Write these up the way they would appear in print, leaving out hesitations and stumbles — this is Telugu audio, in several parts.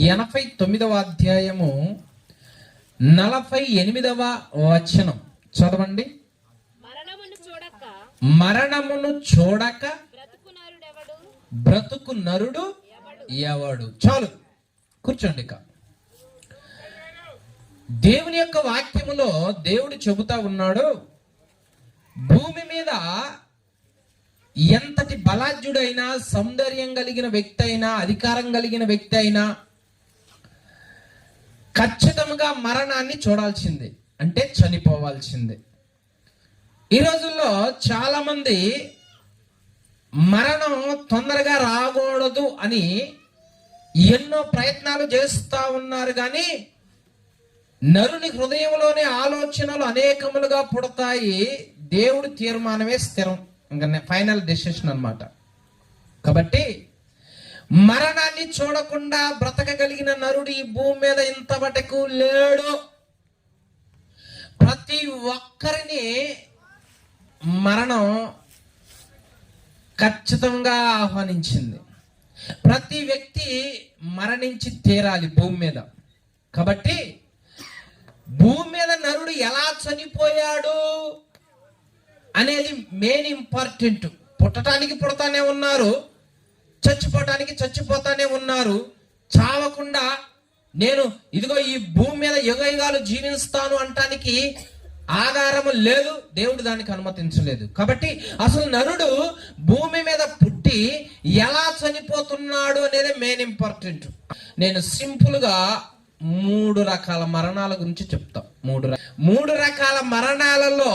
89వ అధ్యాయము 48వ వచనం చదవండి. మరణమును చూడక బ్రతుకు నరుడు ఎవడు. చాలు, కూర్చోండి. ఇక దేవుని యొక్క వాక్యములో దేవుడు చెబుతా ఉన్నాడు, భూమి మీద ఎంతటి బలాఢ్యుడైనా, సౌందర్యం కలిగిన వ్యక్తి అయినా, అధికారం కలిగిన వ్యక్తి అయినా ఖచ్చితంగా మరణాన్ని చూడాల్సిందే, అంటే చనిపోవాల్సిందే. ఈ రోజుల్లో చాలా మంది మరణం తొందరగా రాకూడదు అని ఎన్నో ప్రయత్నాలు చేస్తూ ఉన్నారు. కానీ నరుని హృదయంలోని ఆలోచనలు అనేకములుగా పుడతాయి. దేవుడి తీర్మానమే స్థిరం, ఇంకా ఫైనల్ డెసిషన్ అన్నమాట. కాబట్టి మరణాన్ని చూడకుండా బ్రతకగలిగిన నరుడు ఈ భూమి మీద ఇంతవరకు లేడు. ప్రతి ఒక్కరిని మరణం ఖచ్చితంగా ఆహ్వానించింది. ప్రతి వ్యక్తి మరణించి తీరాలి భూమి మీద. కాబట్టి భూమి మీద నరుడు ఎలా చనిపోయాడు అనేది మెయిన్ ఇంపార్టెంట్. పుట్టడానికి పుడతానే ఉన్నారు, చచ్చిపోవటానికి చచ్చిపోతానే ఉన్నారు. చావకుండా నేను ఇదిగో ఈ భూమి మీద యుగయుగాలు జీవిస్తాను అంటానికి ఆధారము లేదు, దేవుడు దానికి అనుమతించలేదు. కాబట్టి అసలు నరుడు భూమి మీద పుట్టి ఎలా చనిపోతున్నాడు అనేది మెయిన్ ఇంపార్టెంట్. నేను సింపుల్ గా 3 రకాల మరణాల గురించి చెప్తా. 3 రకాల మరణాలలో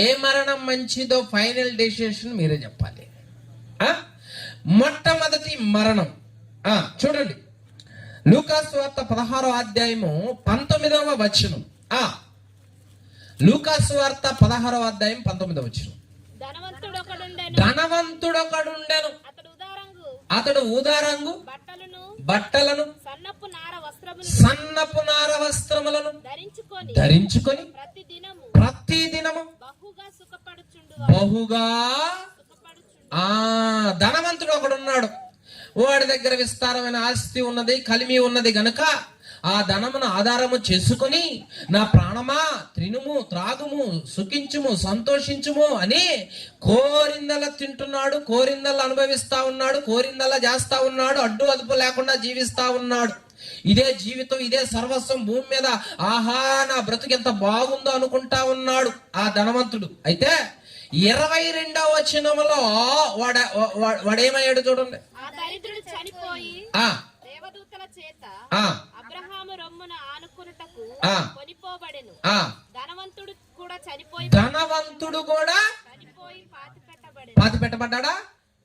ఏ మరణం మంచిదో ఫైనల్ డెసిషన్ మీరే చెప్పాలి. మొట్టమొదటి మరణం చూడండి, లూకాసు వార్త 16వ అధ్యాయము 19వ వచనం. లూకాసు వార్త 16వ అధ్యాయం 19వ వచనం. ధనవంతుడొకడుండెను, అతడు ఊదారంగు బట్టలను సన్నపు నార వస్త్రములను ధరించుకొని ప్రతిదినము బహుగా ధనవంతుడు ఒకడున్నాడు. వాడి దగ్గర విస్తారమైన ఆస్తి ఉన్నది, కలిమి ఉన్నది గనుక ఆ ధనమును ఆధారము చేసుకుని, నా ప్రాణమా తినుము, త్రాగుము, సుఖించుము, సంతోషించుము అని కోరిందల తింటున్నాడు, కోరిందల అనుభవిస్తా ఉన్నాడు, కోరిందల చేస్తా ఉన్నాడు, అడ్డు అదుపు లేకుండా జీవిస్తా ఉన్నాడు. ఇదే జీవితం, ఇదే సర్వస్వం భూమి మీద. ఆహా, నా బ్రతుకు ఎంత బాగుందో అనుకుంటా ఉన్నాడు ఆ ధనవంతుడు. అయితే 22వ వచనంలో వాడేమయ్యాడు చూడండి. అబ్రహాము రొమ్మున ఆనుకొనుటకు కొనిపోబడెను. ధనవంతుడు కూడా పాతి పెట్టబడ్డా.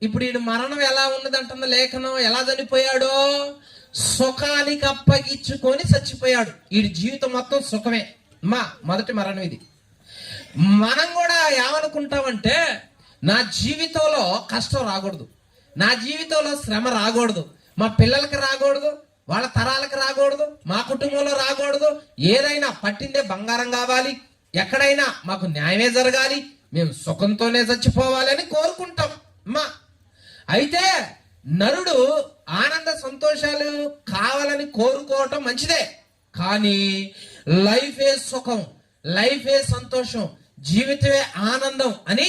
ఇప్పుడు ఈడు మరణం ఎలా ఉన్నదంటున్న లేఖనం, ఎలా చనిపోయాడు? సుఖానికి అప్పగించుకొని చచ్చిపోయాడు. ఈడి జీవితం మొత్తం సుఖమే. మొదటి మరణం ఇది. మనం కూడా ఏమనుకుంటామంటే, నా జీవితంలో కష్టం రాకూడదు, నా జీవితంలో శ్రమ రాకూడదు, మా పిల్లలకి రాకూడదు, వాళ్ళ తరాలకు రాకూడదు, మా కుటుంబంలో రాకూడదు, ఏదైనా పట్టిందే బంగారం కావాలి, ఎక్కడైనా మాకు న్యాయమే జరగాలి, మేము సుఖంతోనే చచ్చిపోవాలి అని కోరుకుంటాం. అయితే నరుడు ఆనంద సంతోషాలు కావాలని కోరుకోవటం మంచిదే, కానీ లైఫే సుఖం, లైఫే సంతోషం, జీవితమే ఆనందం అని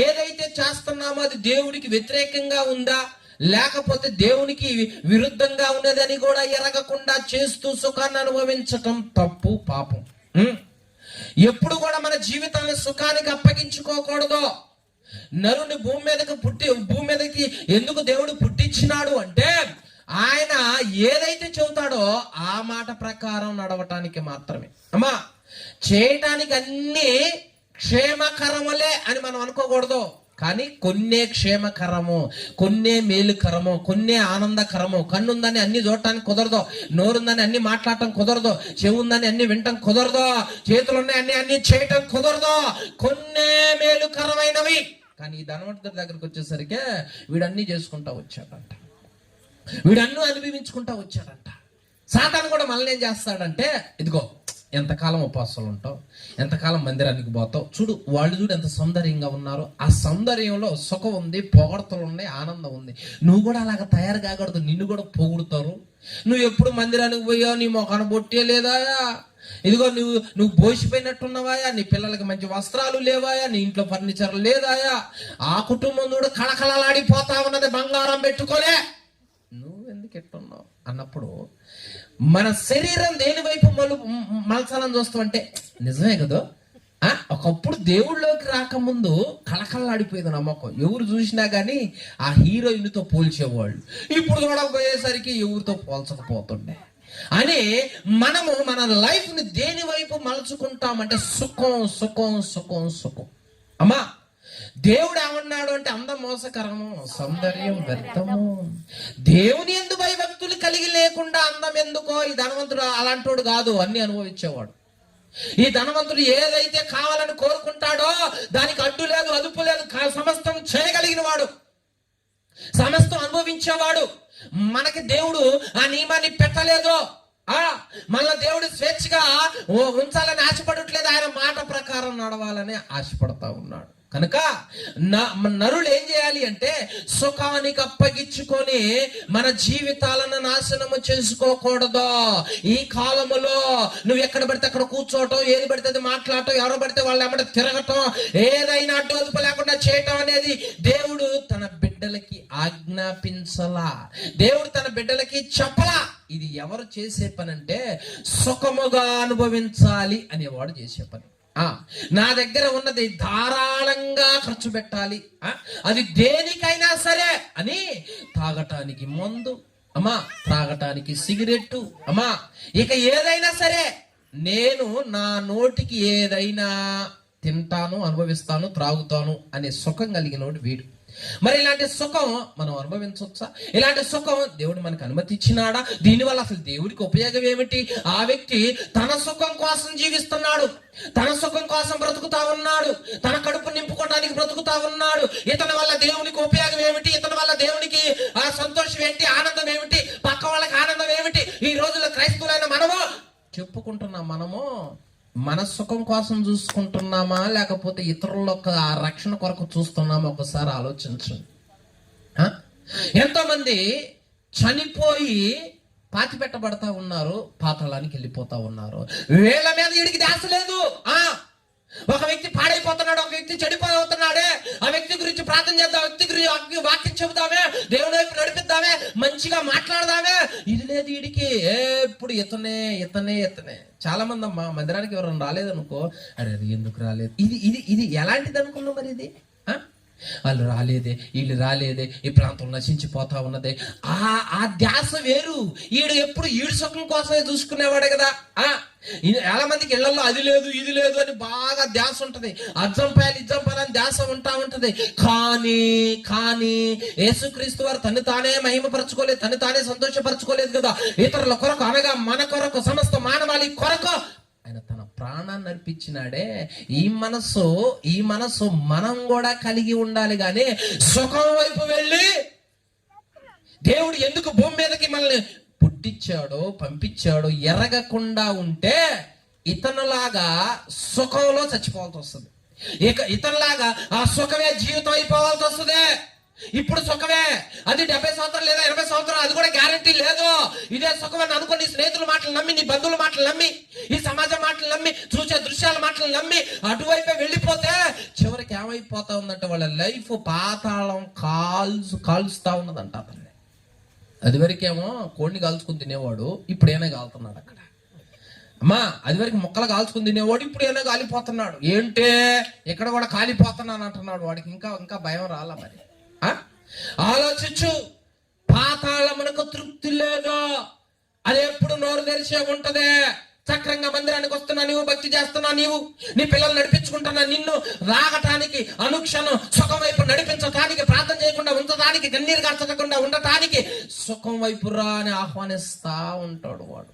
ఏదైతే చేస్తున్నామో అది దేవుడికి వ్యతిరేకంగా ఉందా, లేకపోతే దేవునికి విరుద్ధంగా ఉన్నదని కూడా ఎరగకుండా చేస్తూ సుఖాన్ని అనుభవించటం తప్పు, పాపం. ఎప్పుడు కూడా మన జీవితాన్ని సుఖానికి అప్పగించుకోకూడదు. నరుని భూమి మీదకి ఎందుకు దేవుడు పుట్టించినాడు అంటే, ఆయన ఏదైతే చెబుతాడో ఆ మాట ప్రకారం నడవటానికి మాత్రమే. చేయటానికి అన్ని క్షేమకరములే అని మనం అనుకోకూడదు. కానీ కొన్నే క్షేమకరము, కొన్నే మేలుకరము, కొన్నే ఆనందకరము. కన్నుందని అన్ని చూడటానికి కుదరదు, నోరుందని అన్ని మాట్లాడటం కుదరదు, చెవుందని అన్ని వినటం కుదరదు, చేతులున్నాయి అన్ని చేయటం కుదరదు. కొన్నే మేలుకరమైనవి. కానీ ఈ ధనవంతుడి దగ్గరకు వచ్చేసరికి వీడన్నీ చేసుకుంటా వచ్చాడంట, వీడన్నీ అనుభవించుకుంటా వచ్చాడంట. సాతాను కూడా మనల్ని ఏం చేస్తాడంటే, ఇదిగో ఎంతకాలం ఉపవాసాలు ఉంటావు, ఎంతకాలం మందిరానికి పోతావు, చూడు వాళ్ళు చూడు ఎంత సౌందర్యంగా ఉన్నారో. ఆ సౌందర్యంలో సుఖం ఉంది, పొగడతలు ఉన్నాయి, ఆనందం ఉంది. నువ్వు కూడా అలాగ తయారు కాకూడదు, నిన్ను కూడా పొగుడుతారు. నువ్వు ఎప్పుడు మందిరానికి పోయావు, నీ మొఖాన బొట్టే లేదాయా, ఇదిగో నువ్వు బోసిపోయినట్టున్నావాయా, నీ పిల్లలకి మంచి వస్త్రాలు లేవాయా, నీ ఇంట్లో ఫర్నిచర్ లేదాయా, ఆ కుటుంబం చూడు కళకళలాడిపోతా ఉన్నది బంగారం పెట్టుకోలే, నువ్వు ఎందుకు ఎట్టున్నావు అన్నప్పుడు మన శరీరం దేని వైపు మలచాలని చూస్తాం అంటే నిజమే కదా. ఒకప్పుడు దేవుళ్ళలోకి రాకముందు కళకళలాడిపోయేది నమ్మకం. ఎవరు చూసినా గానీ ఆ హీరోయిన్తో పోల్చేవాళ్ళు. ఇప్పుడు చూడకపోయేసరికి ఎవరితో పోల్చకపోతుండే అని మనము మన లైఫ్ ని దేని వైపు మలుచుకుంటామంటే సుఖం సుఖం సుఖం సుఖం. అమ్మా, దేవుడు ఏమన్నాడు అంటే అందం మోసకరము, సౌందర్యం వ్యర్థము. దేవుని యందు భయభక్తులు కలిగి లేకుండా అందం ఎందుకో. ఈ ధనవంతుడు అలాంటోడు కాదు, అన్ని అనుభవించేవాడు. ఈ ధనవంతుడు ఏదైతే కావాలని కోరుకుంటాడో దానికి అడ్డు లేదు, అదుపు లేదు, సమస్తం చేయగలిగిన వాడు, సమస్తం అనుభవించేవాడు. మనకి దేవుడు ఆ నియమాన్ని పెట్టలేదు. మళ్ళా దేవుడు స్వేచ్ఛగా ఉంచాలని ఆశపడట్లేదు, ఆయన మాట ప్రకారం నడవాలని ఆశపడతా ఉన్నాడు. కనుక నరులు ఏం చేయాలి అంటే సుఖానికి అప్పగించుకొని మన జీవితాలను నాశనము చేసుకోకూడదు. ఈ కాలములో నువ్వు ఎక్కడ పడితే అక్కడ కూర్చోవటం, ఏది పడితే అది మాట్లాడటం, ఎవరు పడితే వాళ్ళు ఏమంటే తిరగటం, ఏదైనా అడ్డు అదుపు లేకుండా చేయటం అనేది దేవుడు తన బిడ్డలకి ఆజ్ఞాపించలా, దేవుడు తన బిడ్డలకి చెప్పలా. ఇది ఎవరు చేసే పని అంటే సుఖముగా అనుభవించాలి అనేవాడు చేసే పని. నా దగ్గర ఉన్నది ధారాళంగా ఖర్చు పెట్టాలి, అది దేనికైనా సరే అని. తాగటానికి మందు అమ్మా, త్రాగటానికి సిగరెట్టు అమ్మా, ఇక ఏదైనా సరే నేను నా నోటికి ఏదైనా తింటాను, అనుభవిస్తాను, త్రాగుతాను అనే సుఖం కలిగినోడు వీడు. మరి ఇలాంటి సుఖం మనం అనుభవించవచ్చా? ఇలాంటి సుఖం దేవుడు మనకు అనుమతి ఇచ్చినాడా? దీనివల్ల అసలు దేవుడికి ఉపయోగం ఏమిటి? ఆ వ్యక్తి తన సుఖం కోసం జీవిస్తున్నాడు, తన సుఖం కోసం బ్రతుకుతా ఉన్నాడు, తన కడుపు నింపుకోవడానికి బ్రతుకుతా ఉన్నాడు. ఇతని వల్ల దేవునికి ఉపయోగం ఏమిటి? ఇతని వల్ల దేవునికి ఆ సంతోషం ఏంటి, ఆనందం ఏమిటి, పక్క వాళ్ళకి ఆనందం ఏమిటి? ఈ రోజుల్లో క్రైస్తవులైన మనము చెప్పుకుంటున్నాం, మనము మన సుఖం కోసం చూసుకుంటున్నామా లేకపోతే ఇతరుల రక్షణ కొరకు చూస్తున్నామా? ఒకసారి ఆలోచించండి. ఎంతో మంది చనిపోయి పాతి పెట్టబడతా ఉన్నారు, పాతాళానికి వెళ్ళిపోతా ఉన్నారు. వీళ్ళ మీద వీడికి ధ్యాస లేదు. ఒక వ్యక్తి పాడైపోతున్నాడు, ఒక వ్యక్తి చెడిపోతున్నాడే, ఆ వ్యక్తి గురించి ప్రార్థన చేద్దాం, ఆ వ్యక్తి గురించి వాక్యం చెబుతామే, దేవుని వైపు నడిపిద్దామే, మంచిగా మాట్లాడదామే, ఇది లేదు వీడికి. ఎప్పుడు ఇతనే ఇతనే ఇతనే. చాలా మంది అమ్మా మందిరానికి ఎవరైనా రాలేదనుకో, అరే అది ఎందుకు రాలేదు, ఇది ఇది ఇది ఎలాంటిది అనుకున్నాం మరి ఇది? వాళ్ళు రాలేదే, వీళ్ళు రాలేదే, ఈ ప్రాంతం నశించిపోతా ఉన్నదే. ఆ ధ్యాస వేరు. ఈడు ఎప్పుడు ఈడు సుఖం కోసమే చూసుకునేవాడే కదా. చాలా మందికి ఇళ్లలో అది లేదు ఇది లేదు అని బాగా ధ్యాస ఉంటది, అజ్జంపాయలు ఇజ్జంపాయలు ధ్యాస ఉంటది. కానీ యేసుక్రీస్తు వారు తను తానే మహిమపరచుకోలేదు, తను తానే సంతోషపరచుకోలేదు కదా. ఇతరుల కొరకు అనగా మన కొరకు, సమస్త మానవాళి కొరకు ఆయన తన ప్రాణాన్ని అర్పించినాడే. ఈ మనసు మనం కూడా కలిగి ఉండాలి. గాని సుఖం వైపు వెళ్ళి దేవుడు ఎందుకు భూమి మీదకి మనల్ని పుట్టించాడో పంపించాడో ఎరగకుండా ఉంటే ఇతనులాగా సుఖంలో చచ్చిపోవాల్సి వస్తుంది. ఇతరులాగా ఆ సుఖమే జీవితం అయిపోవాల్సి వస్తుంది. ఇప్పుడు సుఖమే, అది 70 సంవత్సరాలు లేదా 80 సంవత్సరాలు, అది కూడా గ్యారంటీ లేదు. ఇదే సుఖం అని అనుకో, నీ స్నేహితుల మాటలు నమ్మి, నీ బంధువుల మాటలు నమ్మి, ఈ సమాజం మాటలు నమ్మి, చూసే దృశ్యాల మాటలు నమ్మి అటువైపే వెళ్ళిపోతే చివరికి ఏమైపోతా ఉందంటే వాళ్ళ లైఫ్ పాతాళం కాల్చుతా ఉన్నదంట. అతన్ని అది వరకేమో కోడిని కాల్చుకుని తినేవాడు, ఇప్పుడు ఏమైనా కాలుతున్నాడు అక్కడ. అమ్మా, అది వరకు మొక్కలు కాల్చుకుని తినేవాడు, ఇప్పుడు ఏమైనా కాలిపోతున్నాడు. ఏంటే ఇక్కడ కూడా కాలిపోతున్నాను అంటున్నాడు. వాడికి ఇంకా భయం రాలా మరి. ఆలోచించు, పాతాళమునకు తృప్తి లేదు, అది ఎప్పుడు నోరు తెరిచే ఉంటదే. చక్రంగా మందిరానికి వస్తున్నా నీవు, భక్తి చేస్తున్నా నీవు, నీ పిల్లలు నడిపించుకుంటున్నా నిన్ను, రాగటానికి అనుక్షణం సుఖం వైపు నడిపించటానికి, ప్రార్థన చేయకుండా ఉంచడానికి, కన్నీరు కార్చకుండా ఉండటానికి సుఖం వైపు రా అని ఆహ్వానిస్తా ఉంటాడు వాడు.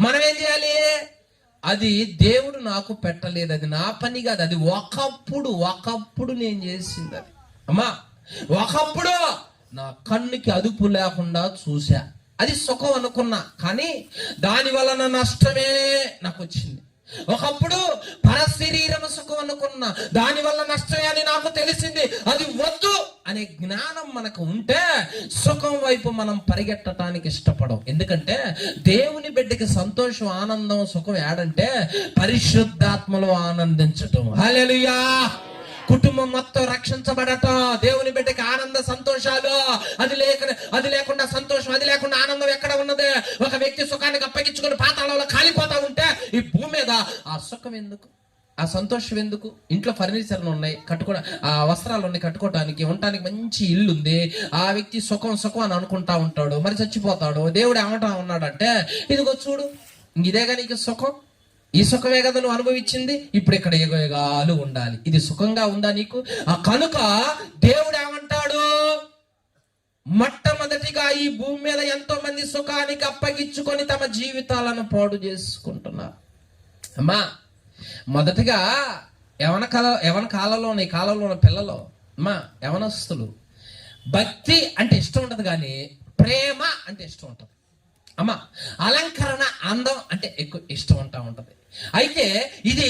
మనం ఏం చేయాలి? అది దేవుడు నాకు పెట్టలేదు, అది నా పని కాదు, అది ఒకప్పుడు నేను చేసింది. అది అమ్మా, ఒకప్పుడు నా కన్నుకి అదుపు లేకుండా చూసా, అది సుఖం అనుకున్నా, కానీ దాని వలన నష్టమే నాకు వచ్చింది. ఒకప్పుడు పరశరీరము సుఖం అనుకున్నా, దాని వల్ల నష్టమే అని నాకు తెలిసింది, అది వద్దు అనే జ్ఞానం మనకు ఉంటే సుఖం వైపు మనం పరిగెట్టడానికి ఇష్టపడం. ఎందుకంటే దేవుని బిడ్డకి సంతోషం, ఆనందం, సుఖం ఏడంటే పరిశుద్ధాత్మలో ఆనందించటం. హల్లెలూయా. కుటుంబం మొత్తం రక్షించబడటం, దేవుని బిడ్డకి ఆనంద సంతోషాలు. అది లేకుండా సంతోషం, అది లేకుండా ఆనందం ఎక్కడ ఉన్నది? ఒక వ్యక్తి సుఖానికి అప్పగించుకుని పాతాళంలో కాలిపోతా ఉంటే ఈ భూమి మీద ఆ సుఖం ఎందుకు, ఆ సంతోషం ఎందుకు? ఇంట్లో ఫర్నిచర్లు ఉన్నాయి, ఆ వస్త్రాలు ఉన్నాయి కట్టుకోవటానికి, ఉండటానికి మంచి ఇల్లు ఉంది. ఆ వ్యక్తి సుఖం సుఖం అని అనుకుంటా ఉంటాడు, మరి చచ్చిపోతాడు. దేవుడు ఏమంటా ఉన్నాడంటే, ఇదిగో చూడు, ఇదేగా నీకు సుఖం, ఈ సుఖమే కదా నువ్వు అనుభవించింది, ఇప్పుడు ఇక్కడ యుగాలు ఉండాలి. ఇది సుఖంగా ఉందా నీకు? ఆ కనుక దేవుడు ఏమంటాడు, మొట్టమొదటిగా ఈ భూమి మీద ఎంతో మంది సుఖానికి అప్పగించుకొని తమ జీవితాలను పాడు చేసుకుంటున్నారు. అమ్మా, మొదటిగా యవన కాలంలో పిల్లలు, అమ్మా యవనస్తులు, భక్తి అంటే ఇష్టం ఉండదు, కానీ ప్రేమ అంటే ఇష్టం ఉంటుంది. అమ్మా, అలంకరణ, అందం అంటే ఎక్కువ ఇష్టం ఉంటది. అయితే ఇది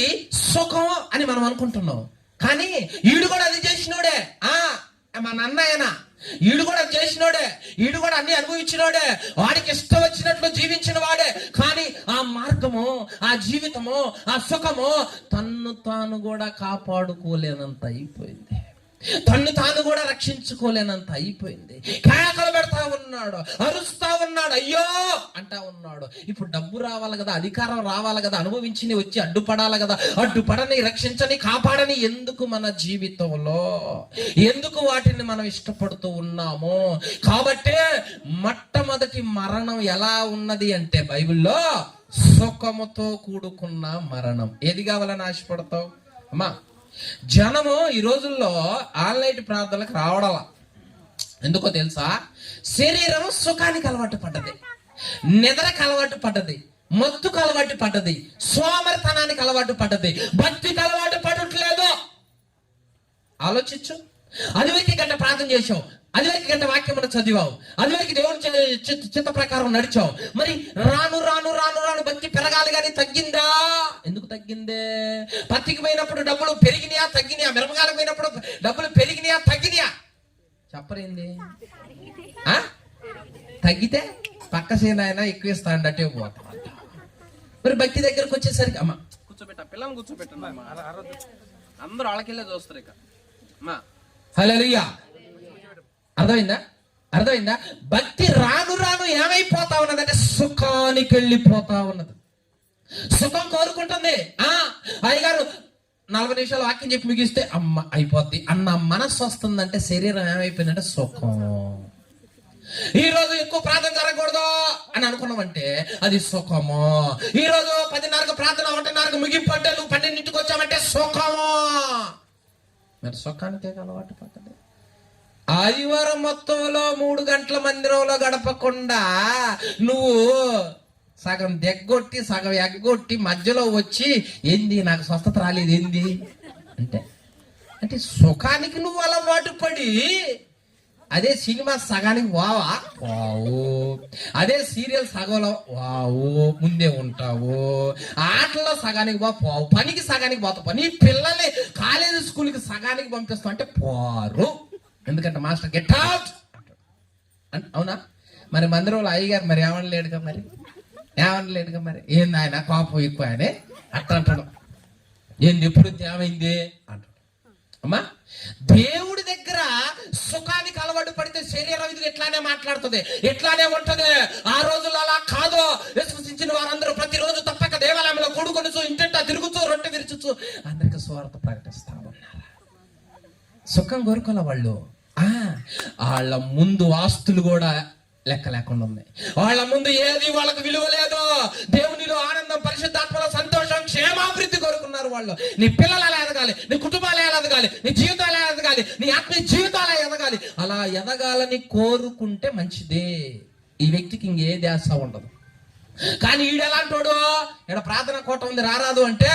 సుఖం అని మనం అనుకుంటున్నాం, కానీ ఈడు కూడా అది చేసినోడే. మా నాన్న ఈడు కూడా చేసినోడే, ఈడు కూడా అన్ని అనుభవించినోడే, వాడికి ఇష్టం వచ్చినట్లు జీవించిన వాడే. కానీ ఆ మార్గము, ఆ జీవితము, ఆ సుఖము తన్ను తాను కూడా కాపాడుకోలేనంత అయిపోయింది, తన్ను తాను కూడా రక్షించుకోలేనంత అయిపోయింది. కేకలు పెడతా ఉన్నాడు, అరుస్తా ఉన్నాడు, అయ్యో అంటా ఉన్నాడు. ఇప్పుడు డబ్బు రావాలి కదా, అధికారం రావాలి కదా, అనుభవించి వచ్చి అడ్డుపడాలి కదా, అడ్డుపడని, రక్షించని, కాపాడని ఎందుకు మన జీవితంలో, ఎందుకు వాటిని మనం ఇష్టపడుతూ ఉన్నాము? కాబట్టి మొట్టమొదటి మరణం ఎలా ఉన్నది అంటే బైబిల్లో సుఖముతో కూడుకున్న మరణం. ఏది కావాలని ఆశపడతావు? అమ్మా, జనము ఈ రోజుల్లో ఆన్లైన్ ప్రార్థనలకు రావడలా. ఎందుకో తెలుసా? శరీరం సుఖానికి అలవాటు పడ్డది, నిద్రకు అలవాటు పడ్డది, మత్తుకు అలవాటు పడ్డది, సోమరితనానికి అలవాటు పడ్డది, భక్తికి అలవాటు పడట్లేదు. ఆలోచించు. అదివరకు గంట ప్రార్థన చేసావు, అదివరకు గంట వాక్యమును చదివావు, అదివరకు దేవుని చిత్త ప్రకారం నడిచావు. మరి రాను రాను రాను రాను భక్తి పెరగాలి, కానీ తగ్గిందా? ఎందుకు తగ్గిందే? పత్తికి పోయినప్పుడు డబ్బులు పెరిగినాయా తగ్గినాయా? మిరపకాయలకు పోయినప్పుడు డబ్బులు పెరిగినాయా తగ్గినాయా? చెప్పరేంది? తగ్గితే పక్క సేనాయన ఎక్కువ ఇస్తా అంటే పోతా. మరి భక్తి దగ్గరకు వచ్చేసరికి అమ్మా కూర్చోబెట్ట, పిల్లలు కూర్చోబెట్టండి, అందరూ వాళ్ళకెళ్ళే చూస్తారు ఇక. అమ్మా హల్లెలూయా. అర్థమైందా? భక్తి రాను రాను ఏమైపోతా ఉన్నదంటే సుఖానికి వెళ్ళిపోతా ఉన్నది. సుఖం కోరుకుంటుంది. అయ్యగారు 40 నిమిషాలు వాక్యం చెప్పి ముగిస్తే అమ్మ అయిపోద్ది అన్న మనస్సు వస్తుందంటే శరీరం ఏమైపోయిందంటే సుఖం. ఈ రోజు ఎక్కువ ప్రార్థన జరగకూడదు అని అనుకున్నామంటే అది సుఖము. ఈ రోజు 10:30 ప్రార్థన, 1:30 ముగింపు అంటే నువ్వు 12ంటికి వచ్చామంటే సుఖము. మరి సుఖానికే అలవాటు పడ్డది. ఆదివారం మొత్తంలో 3 గంటల మందిరంలో గడపకుండా నువ్వు సగం దెగ్గొట్టి సగం ఎగ్గొట్టి మధ్యలో వచ్చి ఏంది నాకు స్వస్థత రాలేదు ఏంది అంటే సుఖానికి నువ్వు అలవాటు పడి, అదే సినిమా సగానికి వావు, అదే సీరియల్ సగంలో వావు ముందే ఉంటావు, ఆటల్లో సగానికి పోవు, పనికి సగానికి పోతావు, నీ పిల్లల్ని కాలేజీ స్కూల్కి సగానికి పంపిస్తావు అంటే పోరు. ఎందుకంటే మాస్టర్ గెట్ అవుట్ అవునా? మరి మందిరంలో అయ్యగారు మరి ఏమనలేడుగా, మరి ఏంది ఆయన కోపం ఎక్కువ అని అట్లా అంటాడు. ఏంది ఎప్పుడు ఏమైంది అంటాడు. అమ్మా, దేవుడి దగ్గర సుఖానికి అలవాటు పడితే శరీరం ఇది ఎట్లానే మాట్లాడుతుంది, ఎట్లానే ఉంటది. ఆ రోజుల్లో అలా కాదు. విశ్వసించిన వారందరూ ప్రతిరోజు తప్పక దేవాలయంలో కూడుకొని ఇంటింటా తిరుగుతూ రొట్టె విరుచుతూ అందరికి సువార్త ప్రకటిస్తా ఉన్నారు. సుఖం కోరుకోలే వాళ్ళు. వాళ్ళ ముందు ఆస్తులు కూడా లెక్క లేకుండా ఉన్నాయి, వాళ్ళ ముందు ఏది వాళ్ళకు విలువ లేదు. దేవునిలో ఆనందం, పరిశుద్ధాత్మలో సంతోషం, క్షేమాభివృద్ధి కోరుకున్నారు వాళ్ళు. నీ పిల్లలు ఎలా ఎదగాలి, నీ కుటుంబాలు ఎలా ఎదగాలి, నీ జీవితాలు ఎలా ఎదగాలి, నీ ఆత్మీయ జీవితాలు ఎదగాలి. అలా ఎదగాలని కోరుకుంటే మంచిదే. ఈ వ్యక్తికి ఇంకే ధ్యాస ఉండదు. కానీ ఈడు ఎలాంటోడు, ఇక్కడ ప్రార్థన కోట ఉంది రారాదు అంటే,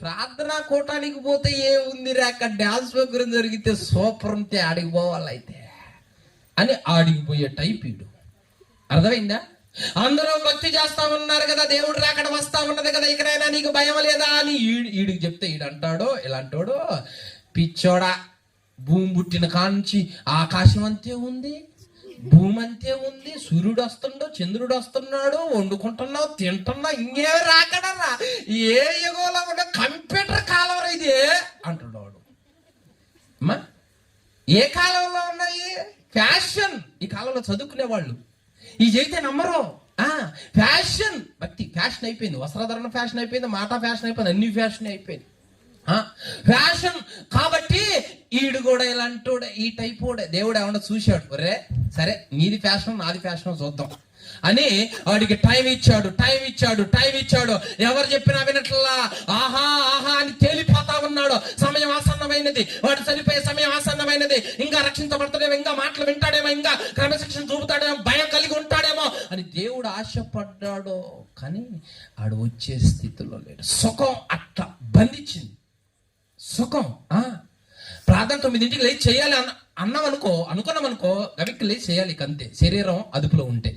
ప్రార్థనా కూటానికి పోతే ఏముంది అక్కడ డాన్స్ ప్రోగ్రాం జరిగితే సూపర్ ఉంటే ఆడికి పోవాలి అయితే అని ఆడిగిపోయే టైప్ ఈడు. అర్థమైందా? అందరూ భక్తి చేస్తా ఉన్నారు కదా, దేవుడు రాకడ వస్తా ఉన్నది కదా, ఇకనైనా నీకు భయం లేదా అని ఈడికి చెప్తే ఈడంటాడు ఇలాంటోడు, పిచ్చోడా, భూమి పుట్టిన కాంచి ఆకాశం అంతే ఉంది, భూమి అంతే ఉంది, సూర్యుడు వస్తుండో చంద్రుడు వస్తున్నాడు, వండుకుంటున్నావు తింటున్నావు, ఇంకే రాకడరా, ఏ యుగంలో ఉన్న కంప్యూటర్ కాలం ఇది అంటున్నాడు. అమ్మా ఏ కాలంలో ఉన్నాయి? ఫ్యాషన్. ఈ కాలంలో చదువుకునే వాళ్ళు ఈ చేస్తే నమ్మరు. ఫ్యాషన్, భక్తి ఫ్యాషన్ అయిపోయింది, వస్త్రధరణ ఫ్యాషన్ అయిపోయింది, మాట ఫ్యాషన్ అయిపోయింది, అన్ని ఫ్యాషన్ అయిపోయింది. ఫ్యాషన్ కాబట్టి ఈడు కూడా ఇలాంటోడే, ఈ టైపోడే. దేవుడు ఏమన్నా చూశాడు, రే సరే నీది ఫ్యాషన్ నాది ఫ్యాషన్ చూద్దాం అని వాడికి టైం ఇచ్చాడు. ఎవరు చెప్పినా వినట్లా, ఆహా ఆహా అని తేలిపోతా ఉన్నాడు. సమయం ఆసన్నమైనది, వాడు చనిపోయే సమయం ఆసన్నమైనది, ఇంకా రక్షించబడతాడేమో, ఇంకా మాటలు వింటాడేమో, ఇంకా క్రమశిక్షణ చూపుతాడేమో, భయం కలిగి ఉంటాడేమో అని దేవుడు ఆశపడ్డాడు. కానీ ఆడు వచ్చే స్థితిలో లేడు. సుఖం అట్లా బంధించింది. సుఖం ప్రార్థన 9ంటికి లేచి చేయాలి అనుకున్నాం అనుకో, గవిక్కి లేచి చేయాలి, అంతే. శరీరం అదుపులో ఉంటే.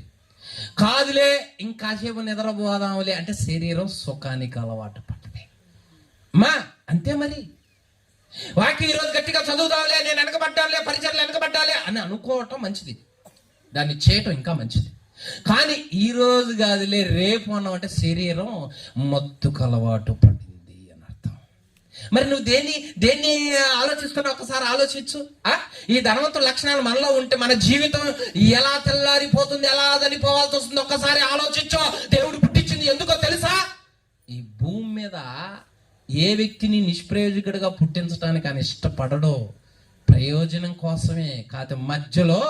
కాదులే ఇంకాసేపు నిద్రపోదాంలే అంటే శరీరం సుఖానికి అలవాటు పట్టలే. అంతే మరి. వాకి ఈరోజు గట్టిగా చదువుదాంలే, నేను వెనకబడ్డాలే, పరిచయాలు వెనకబడ్డాలే అని అనుకోవటం మంచిది, దాన్ని చేయటం ఇంకా మంచిది. కానీ ఈ రోజు కాదులే రేపు అన్నాం అంటే శరీరం మత్తుకు అలవాటు పడింది అని అర్థం. మరి నువ్వు దేన్ని ఆలోచిస్తున్నావు ఒకసారి ఆలోచించు. ఈ ధనవంతుల లక్షణాలు మనలో ఉంటే మన జీవితం ఎలా తెల్లారిపోతుంది, ఎలా చనిపోవాల్సి వస్తుంది ఒక్కసారి ఆలోచించు. దేవుడు పుట్టించింది ఎందుకో తెలుసా? ఈ భూమి మీద ఏ వ్యక్తిని నిష్ప్రయోజకుడిగా పుట్టించడానికి ఆయన ఇష్టపడడో ప్రయోజనం కోసమే. కాదు మధ్యలో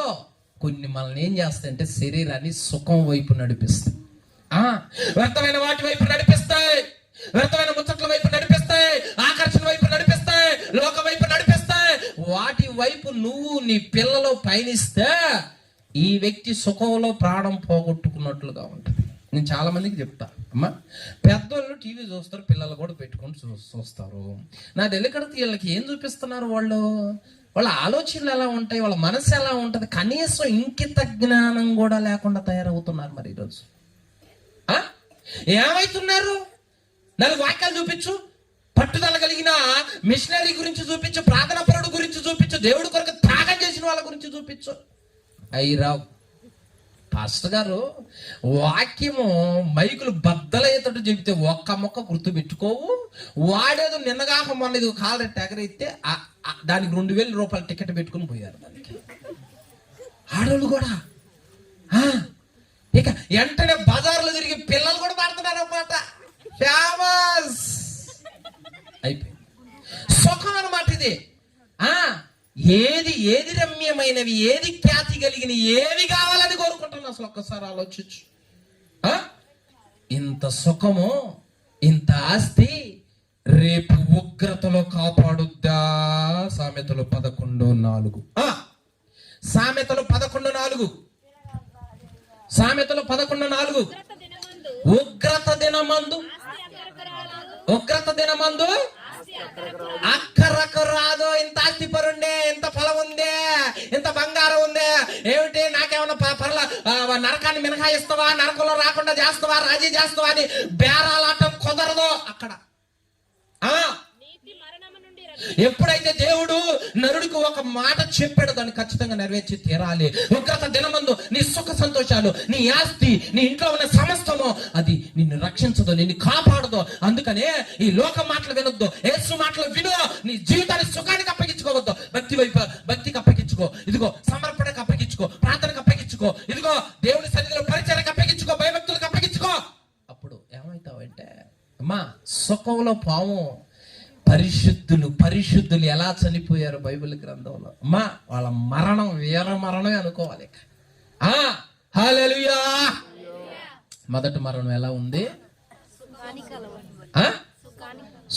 కొన్ని మనల్ని ఏం చేస్తాయంటే శరీరాన్ని సుఖం వైపు నడిపిస్తాయి, వ్యర్థమైన వాటి వైపు నడిపిస్తాయి, వ్యర్థమైన ముచ్చట్ల వైపు నడిపిస్తాయి, ఆకర్షణ వైపు నడిపిస్తాయి, లోక వైపు నడిపిస్తాయి. వాటి వైపు నువ్వు నీ పిల్లలు పయనిస్తే ఈ వ్యక్తి సుఖంలో ప్రాణం పోగొట్టుకున్నట్లుగా ఉంటుంది. నేను చాలా మందికి చెప్తా, అమ్మా పెద్దోళ్ళు టీవీ చూస్తారు, పిల్లలు కూడా పెట్టుకొని చూస్తారు. నా తెలియకడితే వీళ్ళకి ఏం చూపిస్తున్నారు, వాళ్ళ ఆలోచనలు ఎలా ఉంటాయి, వాళ్ళ మనసు ఎలా ఉంటుంది, కనీసం ఇంకిత జ్ఞానం కూడా లేకుండా తయారవుతున్నారు. మరి ఈరోజు ఏమవుతున్నారు? 4 వాక్యాలు చూపించు, పట్టుదల కలిగిన మిషనరీ గురించి చూపించు, ప్రార్థనా పరుడు గురించి చూపించు, దేవుడి కొరకు త్యాగం చేసిన వాళ్ళ గురించి చూపించు. అయ్యరావు పాస్టర్ గారు వాక్యము మైకులు బద్దలయ్యేటట్టు చెబితే ఒక్క మొక్క గుర్తు పెట్టుకోవు, వాడేదో నిన్నగాక మొన్న ఇది కాలరెట్టు ఎగరైతే దానికి 2000 రూపాయలు టికెట్ పెట్టుకుని పోయారు. దానికి ఆడవాళ్ళు కూడా ఇక వెంటనే బజార్లో తిరిగి పిల్లలు కూడా పాడుతున్నారు అన్నమాట. ఫేమస్ అయిపోయింది. సుఖం అన్నమాట ఇది. ఏది రమ్యమైనవి, ఏది ఖ్యాతి కలిగిన, ఏవి కావాలని కోరుకుంటున్నా అసలు ఒక్కసారి ఆలోచించు. ఇంత సుఖము, ఇంత ఆస్తి రేపు ఉగ్రతలో కాపాడుద్దా? సామెతలు 11:4. సామెతలు 11:4. సామెతలు 11:4. ఉగ్రత దినమందు అక్కరకు రాదు. ఇంత ఆస్తి పరుండే, ఇంత పొలం ఉందే, ఇంత బంగారం ఉందే, ఏమిటి నాకేమన్నా నరకాన్ని మినహాయిస్తావా, నరకంలో రాకుండా చేస్తావా, రాజీ చేస్తావా అని బేరాలాటం కుదరదు అక్కడ. ఎప్పుడైతే దేవుడు నరుడికి ఒక మాట చెప్పాడో దాన్ని ఖచ్చితంగా నెరవేర్చి తీరాలి. ఉగ్రత దినమందు నీ సుఖ సంతోషాలు, నీ ఆస్తి, నీ ఇంట్లో ఉన్న సమస్తము అది నిన్ను రక్షించదు, నిన్ను కాపాడదు. అందుకనే ఈ లోక మాటలు వినొద్దు, యేసు మాటలు విను. నీ జీవితాన్ని సుఖానికి అప్పగించుకోవద్దు, భక్తికి అప్పగించుకో, ఇదిగో సమర్పణకు అప్పగించుకో, ప్రార్థనకు అప్పగించుకో, ఇదిగో దేవుని సన్నిధిలో పరిచయానికి అప్పగించుకో, భయభక్తులకు అప్పగించుకో. అప్పుడు ఏమవుతావంటే అమ్మా సుఖంలో పాము. పరిశుద్ధులు ఎలా చనిపోయారు బైబిల్ గ్రంథంలో? అమ్మా వాళ్ళ మరణం వీర మరణమే అనుకోవాలి. హల్లెలూయా. మొదటి మరణం ఎలా ఉంది?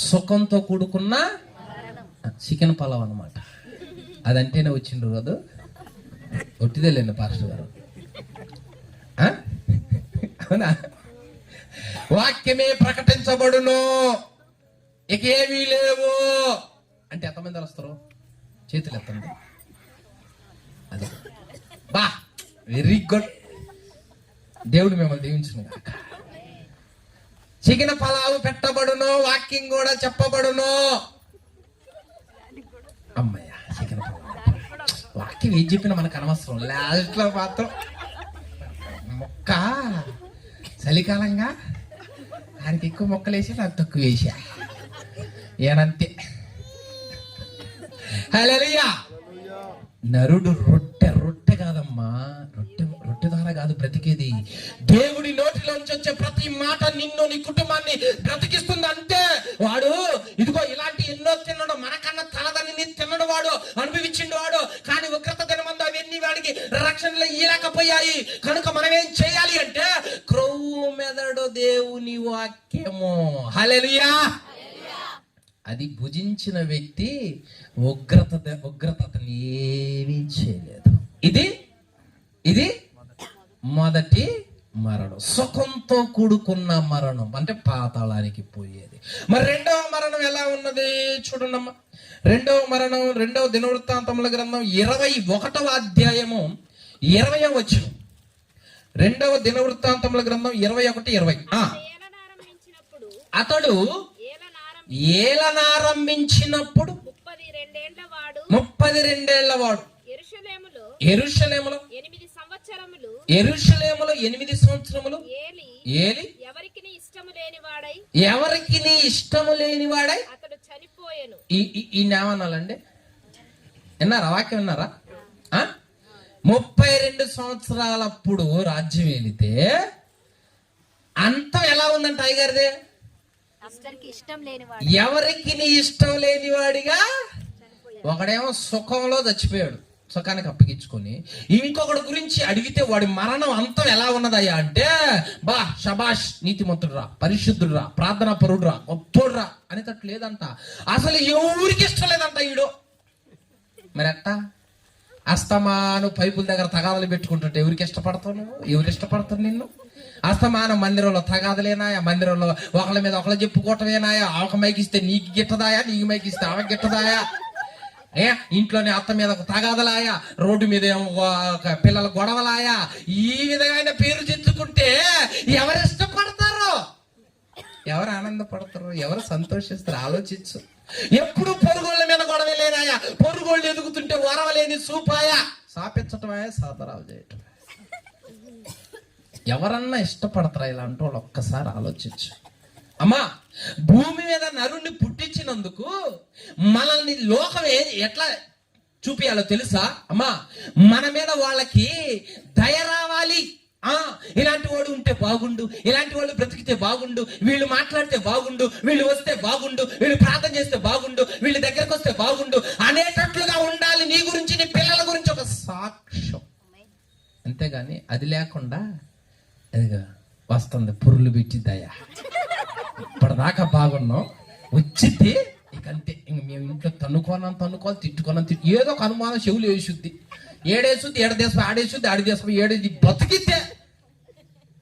సుఖంతో కూడుకున్న చికెన్ పలావ్ అన్నమాట. అదంటేనే వచ్చిండ్రు కదా, ఒట్టిదే లేండి పాస్టర్ గారు. అవునా? వాక్యమే ప్రకటించబడును, ఇక ఏమీ లేవు అంటే ఎంతమంది వస్తారు? చేతులు ఎత్తండి. అది బా వెరీ గుడ్. దేవుడు మిమ్మల్ని దీవించును గాక. చికెన్ పలావు పెట్టబడును, వాక్యం కూడా చెప్పబడును. అమ్మయ్య, చికెన్ పలావు వాక్యం ఏం చెప్పినా మనకు అనవసరం. లాస్ట్ లో మాత్రం మొక్క చలికాలంగా ఆయనకి ఎక్కువ మొక్కలు వేసి నాకు తక్కువ వేసా ఏనంతే. హల్లెలూయా. నరుడు రొట్టె కాదమ్మా, రొట్టె ద్వారా కాదు బ్రతికేది. దేవుడి నోటిలోంచి వచ్చే ప్రతి మాట నిన్ను, నీ కుటుంబాన్ని బ్రతికిస్తుంది అంతే. వాడు ఇదిగో ఇలాంటి ఎన్నో తిన్నాడు, మనకన్నా తలదని తిన్నడు వాడు, అనుభవించిండు వాడు. కానీ ఉగ్రత దినమందు అవన్నీ వాడికి రక్షణలో ఇయలేకపోయాయి. కనుక మనం ఏం చేయాలి అంటే క్రొవ్వు మెదడు దేవుని వాక్యము. హల్లెలూయా. అది భుజించిన వ్యక్తి ఉగ్రత అతన్ని ఏమీ చేయలేదు. ఇది మొదటి మరణం, సుఖంతో కూడుకున్న మరణం, అంటే పాతాళానికి పోయేది. మరి రెండవ మరణం ఎలా ఉన్నది చూడండమ్మా. రెండవ మరణం 2వ దినవృత్తాంతముల గ్రంథం 21వ అధ్యాయము 20వ వచనం. 2వ దినవృత్తాంతముల గ్రంథం 21:20. అతడు ఏలనారంభించినప్పుడు 32 ఏళ్ల వాడు యెరూషలేములో 8 సంవత్సరములు ఏలి ఎవరికి ఇష్టము లేనివాడై అతడు చనిపోయెను. ఈ ఏమన్నాలండి, విన్నారా? వాక్యం విన్నారా? 32 సంవత్సరాలప్పుడు రాజ్యం వెళితే అంతం ఎలా ఉందంట అయ్యగారిదే? ఎవరికి ఇష్టం లేనివాడిగా. ఒకడేమో సుఖంలో చచ్చిపోయాడు, సుఖానికి అప్పగించుకొని. ఇంకొకటి గురించి అడిగితే వాడి మరణం అంతం ఎలా ఉన్నదయ్యా అంటే, బా శబాష్, నీతిమంతుడురా, పరిశుద్ధుడురా, ప్రార్థనా పరుడురా, గొప్పోడురా అనేటట్టు లేదంట. అసలు ఎవరికి ఇష్టం లేదంట ఈడు. మరి అట్టా అస్తమాను పైపుల దగ్గర తగాదలు పెట్టుకుంటుంటే ఎవరికి ఇష్టపడతావు నువ్వు? ఎవరు ఇష్టపడతారు నిన్ను? అస్తమానం మందిరంలో తగాదలేనాయా, మందిరంలో ఒకళ్ళ మీద ఒకళ్ళు చెప్పుకోవటమేనాయా. ఆమెకు మైకిస్తే నీకు గిట్టదాయా, నీకు మైకిస్తే ఆమెకు గిట్టదాయా. ఇంట్లోనే అత్త మీద తగాదలాయా, రోడ్డు మీద పిల్లల గొడవలాయా. ఈ విధమైన పేరు తెచ్చుకుంటే ఎవరు ఇష్టపడతారు? ఎవరు ఆనందపడతారు? ఎవరు సంతోషిస్తారు? ఆలోచించు. ఎప్పుడు పొరుగోళ్ళ మీద గొడవ లేనాయా, పొరుగోళ్ళు ఎదుగుతుంటే వరవలేని సూపాయా, సాపించటమాయా, సాదరాలు చేయటం. ఎవరన్నా ఇష్టపడతారా ఇలాంటి వాళ్ళు? ఒక్కసారి ఆలోచించు. అమ్మా, భూమి మీద నరుణ్ణి పుట్టించినందుకు మనల్ని లోకం ఎట్లా చూపియాలో తెలుసా అమ్మా? మన మీద వాళ్ళకి దయ రావాలి. ఇలాంటి వాడు ఉంటే బాగుండు, ఇలాంటి వాళ్ళు బ్రతికితే బాగుండు, వీళ్ళు మాట్లాడితే బాగుండు, వీళ్ళు వస్తే బాగుండు, వీళ్ళు ప్రార్థన చేస్తే బాగుండు, వీళ్ళ దగ్గరకు వస్తే బాగుండు అనేటట్లుగా ఉండాలి. నీ గురించి, నీ పిల్లల గురించి ఒక సాక్ష్యం. అంతేగాని అది లేకుండా అదిగా వస్తుంది పురులు పెట్టి దయ. ఇప్పటిదాకా బాగున్నాం, వచ్చితే ఇక అంతే. ఇంక మేము ఇంట్లో తన్నుకోవాలి, తిట్టుకోవాలి, ఏదో ఒక అనుమానం చెవులు వేసుద్ది. ఏడేసుద్ది, ఏడదేశం ఆడేసుద్ది, ఆడదేశం ఏడేది బతికితే.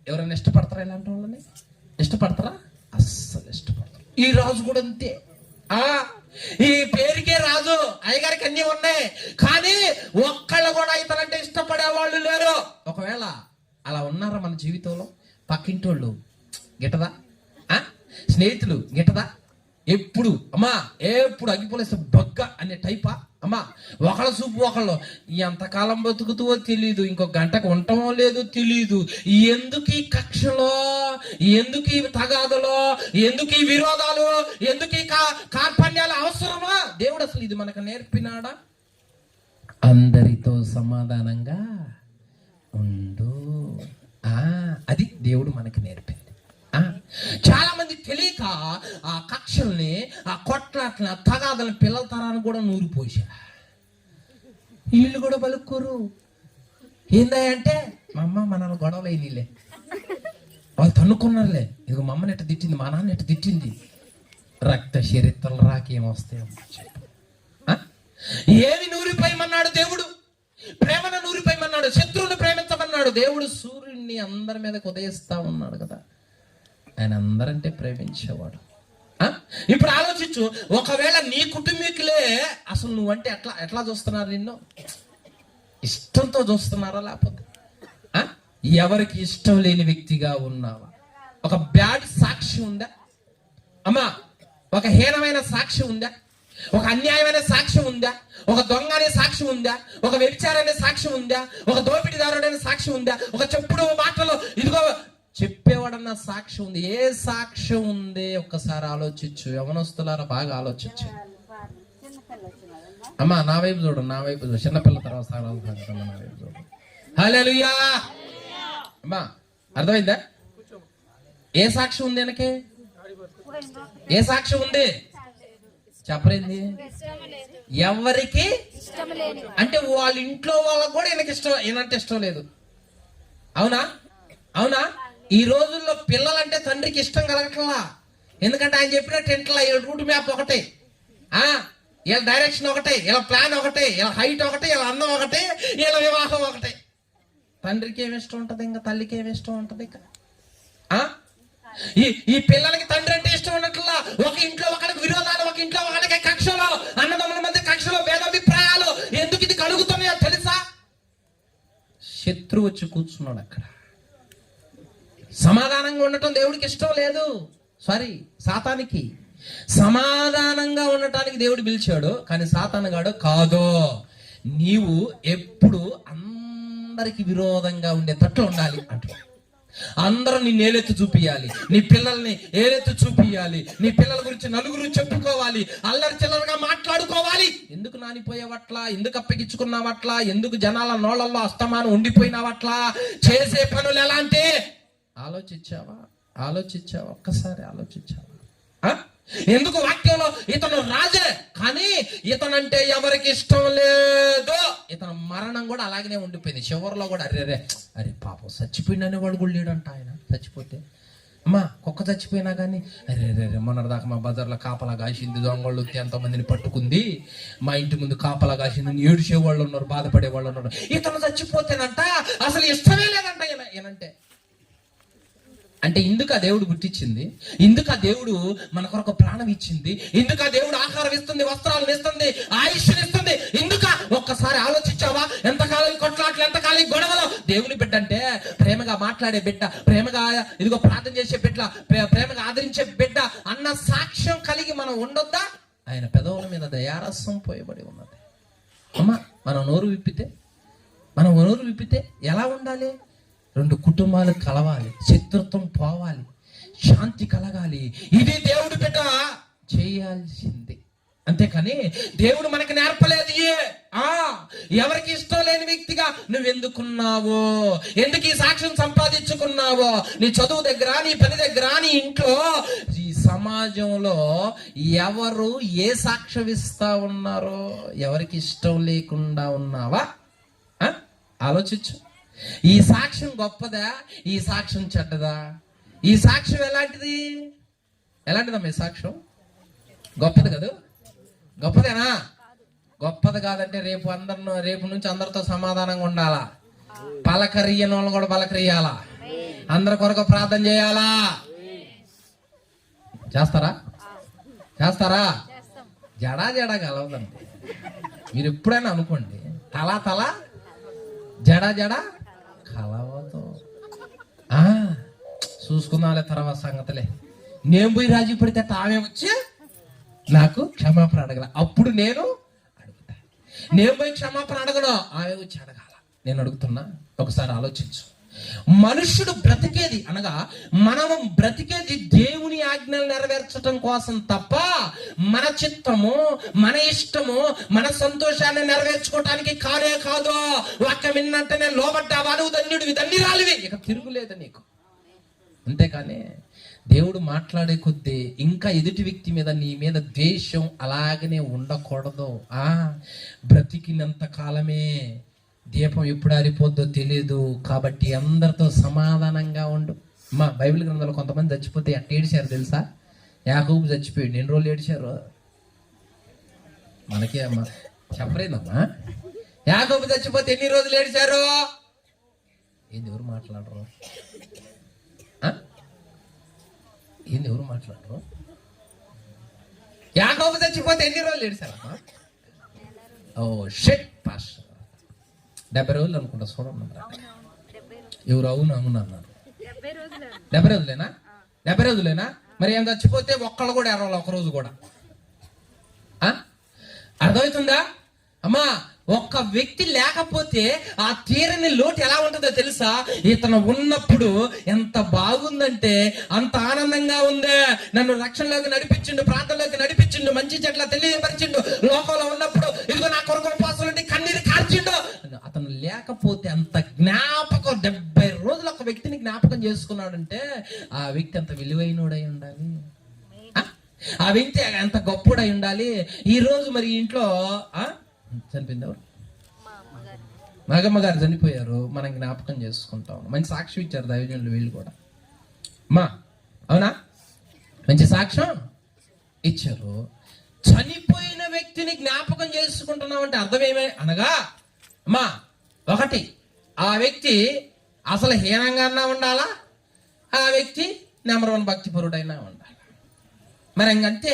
ఎవరైనా ఇష్టపడతారా ఇలాంటి వాళ్ళని? ఇష్టపడతారా? అస్సలు ఇష్టపడతారు. ఈ రాజు కూడా అంతే. ఈ పేరుకే రాజు, అయ్యగారికి అన్ని ఉన్నాయి, కానీ ఒక్కళ్ళు కూడా ఇతరంటే ఇష్టపడే వాళ్ళు లేరు. ఒకవేళ అలా ఉన్నారా మన జీవితంలో? పక్కింటోళ్ళు గిట్టదా? స్నేహితులు గిట్టదా? ఎప్పుడు అగ్గిపోలేస్తే బగ్గ అనే టైపా? అమ్మా, ఒకళ్ళ చూపు ఒకళ్ళు. ఎంతకాలం బతుకుతుందో తెలీదు, ఇంకో గంటకు ఉండటమో లేదో తెలీదు. ఎందుకు ఈ కక్షలో, ఎందుకు ఈ తగాదలో, ఎందుకు ఈ విరోధాలు, ఎందుకు ఈ కార్పణ్యాలు అవసరమా? దేవుడు అసలు ఇది మనకు నేర్పినాడా? అందరితో సమాధానంగా ఉండు. అది దేవుడు మనకి నేర్పింది. చాలా మంది తెలియక ఆ కక్షల్ని, ఆ కొట్లాట్లని, ఆ తగాదలని పిల్లల తరాన్ని కూడా నూరిపోసా. వీళ్ళు కూడా పలుకోరు. ఏందంటే మా అమ్మ మనల్ని గొడవలు అయినలే, వాళ్ళు తన్నుకున్నారులే, ఇదిగో మా అమ్మని ఎట్ట తిట్టింది, మా నాన్న ఎట్ట తిట్టింది. రక్త చరిత్రలు రాకేమొస్తాయి? ఏమి నూరిపోయమన్నాడు దేవుడు? ప్రేమను నూరిపోయమన్నాడు, శత్రువుని ప్రేమించమన్నాడు. దేవుడు సూర్యుడిని అందరి మీదకి ఉదయిస్తా ఉన్నాడు కదా. ఆయన అందరంటే ప్రేమించేవాడు. ఇప్పుడు ఆలోచించు, ఒకవేళ నీ కుటుంబీకులే అసలు నువ్వంటే ఎట్లా చూస్తున్నారు? నిన్ను ఇష్టంతో చూస్తున్నారా, లేకపోతే ఎవరికి ఇష్టం లేని వ్యక్తిగా ఉన్నావా? ఒక బ్యాడ్ సాక్షి ఉందా అమ్మా? ఒక హీనమైన సాక్షి ఉందా? ఒక అన్యాయమైన సాక్షి ఉందా? ఒక దొంగ అనే సాక్షి ఉందా? ఒక వ్యభిచారనే సాక్షి ఉందా? ఒక దోపిడీదారుడైన సాక్షి ఉందా? ఒక చెప్పుడు మాటలో ఇదిగో చెప్పేవాడన్న సాక్షి ఉంది? ఏ సాక్ష్యం ఉంది? ఒక్కసారి ఆలోచించు. యవనస్తులారా బాగా ఆలోచించు. అమ్మా నా వైపు చూడు, నా వైపు చూడు. చిన్నపిల్ల తర్వాత నా వైపు చూడు. హల్లెలూయా. అమ్మా అర్థమైందా? ఏ సాక్షి ఉంది వెనకే? ఏ సాక్షి ఉంది చెప్పరేంది? ఎవరికి అంటే వాళ్ళ ఇంట్లో వాళ్ళకు కూడా ఈయనకి ఇష్టం, ఈయనంటే ఇష్టం లేదు. అవునా? అవునా? ఈ రోజుల్లో పిల్లలంటే తండ్రికి ఇష్టం కలగట్లా. ఎందుకంటే ఆయన చెప్పినట్టు ఇంట్లో రూట్ మ్యాప్ ఒకటే, వీళ్ళ డైరెక్షన్ ఒకటే, వీళ్ళ ప్లాన్ ఒకటే, వీళ్ళ హైట్ ఒకటే, వీళ్ళ అందం ఒకటే, వీళ్ళ వివాహం ఒకటే. తండ్రికి ఏమి ఇష్టం ఉంటది, ఇంకా తల్లికి ఏమి ఇష్టం ఉంటది? ఇంకా ఈ పిల్లలకి తండ్రి అంటే ఇష్టం ఉన్నట్లా. ఒక ఇంట్లో ఒకరికి విరోధాలు, ఒక ఇంట్లో ఒకరికి కక్షలు, అన్నదమ్ముల మధ్య కక్షలు, భేదాభిప్రాయాలు. ఎందుకు ఇది కలుగుతున్నాయో తెలుసా? శత్రువు వచ్చి కూర్చున్నాడు అక్కడ. సమాధానంగా ఉండటం దేవుడికి ఇష్టం లేదు. సారీ, సాతానికి. సమాధానంగా ఉండటానికి దేవుడు పిలిచాడు, కానీ సాతానుగాడు కాదు, నీవు ఎప్పుడు అందరికి విరోధంగా ఉండేటట్లు ఉండాలి అంటున్నాడు. అందరూ నిన్ను ఏలెత్తి చూపియాలి, నీ పిల్లల్ని ఏలెత్తి చూపియాలి, నీ పిల్లల గురించి నలుగురు చెప్పుకోవాలి, అల్లరి చిల్లరగా మాట్లాడుకోవాలి. ఎందుకు నానిపోయేవట్లా? ఎందుకు అప్పగించుకున్నావట్లా? ఎందుకు జనాల నోళ్ళల్లో అస్తమానం ఉండిపోయినావట్లా? చేసే పనులు ఎలాంటి? ఆలోచించావా? ఆలోచించావా? ఒక్కసారి ఆలోచించావా? ఎందుకు వాక్యంలో ఇతను రాజే, కానీ ఇతనంటే ఎవరికి ఇష్టం లేదు. ఇతను మరణం కూడా అలాగనే ఉండిపోయింది. చివరిలో కూడా అరే పాపం చచ్చిపోయిందని వాడు కూడా లేడంట. ఆయన చచ్చిపోతే అమ్మా కుక్క చచ్చిపోయినా కానీ అరే మొన్నటిదాకా మా బజార్లో కాపలా కాసింది, దొంగళ్ళు ఎంతమందిని పట్టుకుంది, మా ఇంటి ముందు కాపలా కాసింది, ఏడుచే వాళ్ళు ఉన్నారు, బాధపడే వాళ్ళు ఉన్నారు. ఇతను చచ్చిపోతేనంట అసలు ఇష్టమే లేదంట ఈయనంటే. అంటే ఇందుకు ఆ దేవుడు గుర్తించింది, ఇందుకు ఆ దేవుడు మన కొరకు ప్రాణం ఇచ్చింది, ఇందుకు ఆ దేవుడు ఆహారం ఇస్తుంది, వస్త్రాలను ఇస్తుంది, ఆయుష్ని ఇస్తుంది. ఇందుక ఒక్కసారి ఆలోచించావా? ఎంతకాలం కొట్లాట్లు, ఎంతకాలం గొడవలు. దేవుని బిడ్డ అంటే ప్రేమగా మాట్లాడే బిడ్డ, ప్రేమగా ఇదిగో ప్రార్థన చేసే బిడ్డ, ప్రేమగా ఆదరించే బిడ్డ అన్న సాక్ష్యం కలిగి మనం ఉండొద్దా? ఆయన పెదవుల మీద దయారసం పోయబడి ఉన్నది. అమ్మా మనం నోరు విప్పితే ఎలా ఉండాలి? రెండు కుటుంబాలు కలవాలి, శత్రుత్వం పోవాలి, శాంతి కలగాలి. ఇది దేవుడు బిడ్డ చేయాల్సింది. అంతేకాని దేవుడు మనకి నేర్పలేదు. ఎవరికి ఇష్టం లేని వ్యక్తిగా నువ్వెందుకున్నావు? ఎందుకు ఈ సాక్ష్యం సంపాదించుకున్నావు? నీ చదువు దగ్గర, నీ పని దగ్గర, నీ ఇంట్లో, ఈ సమాజంలో ఎవరు ఏ సాక్ష్యం ఇస్తా ఉన్నారో? ఎవరికి ఇష్టం లేకుండా ఉన్నావా? ఆలోచించు. ఈ సాక్ష్యం గొప్పదా? ఈ సాక్ష్యం చెడ్డదా? ఈ సాక్ష్యం ఎలాంటిదమ్మా? ఈ సాక్ష్యం గొప్పది కదా? గొప్పదేనా? గొప్పది కాదంటే రేపు నుంచి అందరితో సమాధానంగా ఉండాలా, పలకరియని వాళ్ళు కూడా పలకరియాలా, అందరి కొరకు ప్రార్థన చేయాలా. చేస్తారా? జడా కలవదండి. మీరు ఎప్పుడైనా అనుకోండి, తల జడా కలవదు. చూసుకుందాంలే తర్వాత సంగతులే. నేను పోయి రాజీ పడితే ఆమె వచ్చి నాకు క్షమాపణ అడగల, అప్పుడు నేను అడుగుతా. నేను పోయి క్షమాపణ అడగను, ఆమె వచ్చి అడగాల. నేను అడుగుతున్నా, ఒకసారి ఆలోచించు. మనుష్యుడు బ్రతికేది అనగా మనము బ్రతికేది దేవుని ఆజ్ఞలు నెరవేర్చడం కోసం తప్ప మన చిత్తము, మన ఇష్టము, మన సంతోషాన్ని నెరవేర్చుకోవటానికి కాదు. వాక్యం విన్నంటేనే లోబడ్డావా, నువ్వు ధన్యుడివి, ధన్యురాలివి, ఇక తిరుగులేదు నీకు. అంతేకాని దేవుడు మాట్లాడే కొద్దీ ఇంకా ఎదుటి వ్యక్తి మీద, నీ మీద ద్వేషం అలాగనే ఉండకూడదు. బ్రతికినంత కాలమే, దీపం ఎప్పుడు ఆరిపోద్దో తెలియదు. కాబట్టి అందరితో సమాధానంగా ఉండు. మా బైబిల్ గ్రంథంలో కొంతమంది చచ్చిపోతే ఎట్ట ఏడిచారు తెలుసా? యాకోబు చచ్చిపోయాడు, ఎన్ని రోజులు ఏడిచారు మనకి అమ్మా చెప్పలేదమ్మా. యాకోబు చచ్చిపోతే ఎన్ని రోజులు ఏడిచారు? ఏంది ఎవరు మాట్లాడరు? యాకోబు చచ్చిపోతే ఎన్ని రోజులు ఏడిచారమ్మా? ఓ షిట్ పాస్టర్, 70 రోజులు అనుకుంటా. చూడమ్మా ఎవరు అవును అన్నారు. 70 రోజులేనా? 70 రోజులేనా? మరి ఏం చచ్చిపోతే ఒక్కళ్ళు కూడా ఎరవాలి ఒక రోజు కూడా. అర్థమవుతుందా అమ్మా? ఒక్క వ్యక్తి లేకపోతే ఆ తీరని లోటు ఎలా ఉంటుందో తెలుసా? ఇతను ఉన్నప్పుడు ఎంత బాగుందంటే అంత ఆనందంగా ఉందే. నన్ను రక్షణలోకి నడిపించిండు, ప్రాంతంలోకి నడిపించిండు, మంచి చెట్ల తెలియపరిచిండు. లోకంలో ఉన్నప్పుడు ఇదిగో నా కొరకు ఉపవాసాలు కన్నీరు కార్చిండు. అతను లేకపోతే అంత జ్ఞాపకం, 70 రోజులు ఒక వ్యక్తిని జ్ఞాపకం చేసుకున్నాడంటే ఆ వ్యక్తి అంత విలువైనోడై ఉండాలి, ఆ వ్యక్తి ఎంత గొప్పడై ఉండాలి. ఈ రోజు మరి ఇంట్లో చనిపోయింది ఎవరు? నాగమ్మ గారు చనిపోయారు. మనం జ్ఞాపకం చేసుకుంటాం. మంచి సాక్ష్యం ఇచ్చారు దైవజనులు వీళ్ళు కూడా. మా అవునా? మంచి సాక్ష్యం ఇచ్చారు. చనిపోయిన వ్యక్తిని జ్ఞాపకం చేసుకుంటున్నాం అంటే అర్థం ఏమే అనగా అమ్మా, ఒకటి ఆ వ్యక్తి అసలు హీనంగా అన్నా ఉండాలా, ఆ వ్యక్తి నెంబర్ 1 భక్తిపరుడైనా ఉండాలి. మరి ఇంకంతే,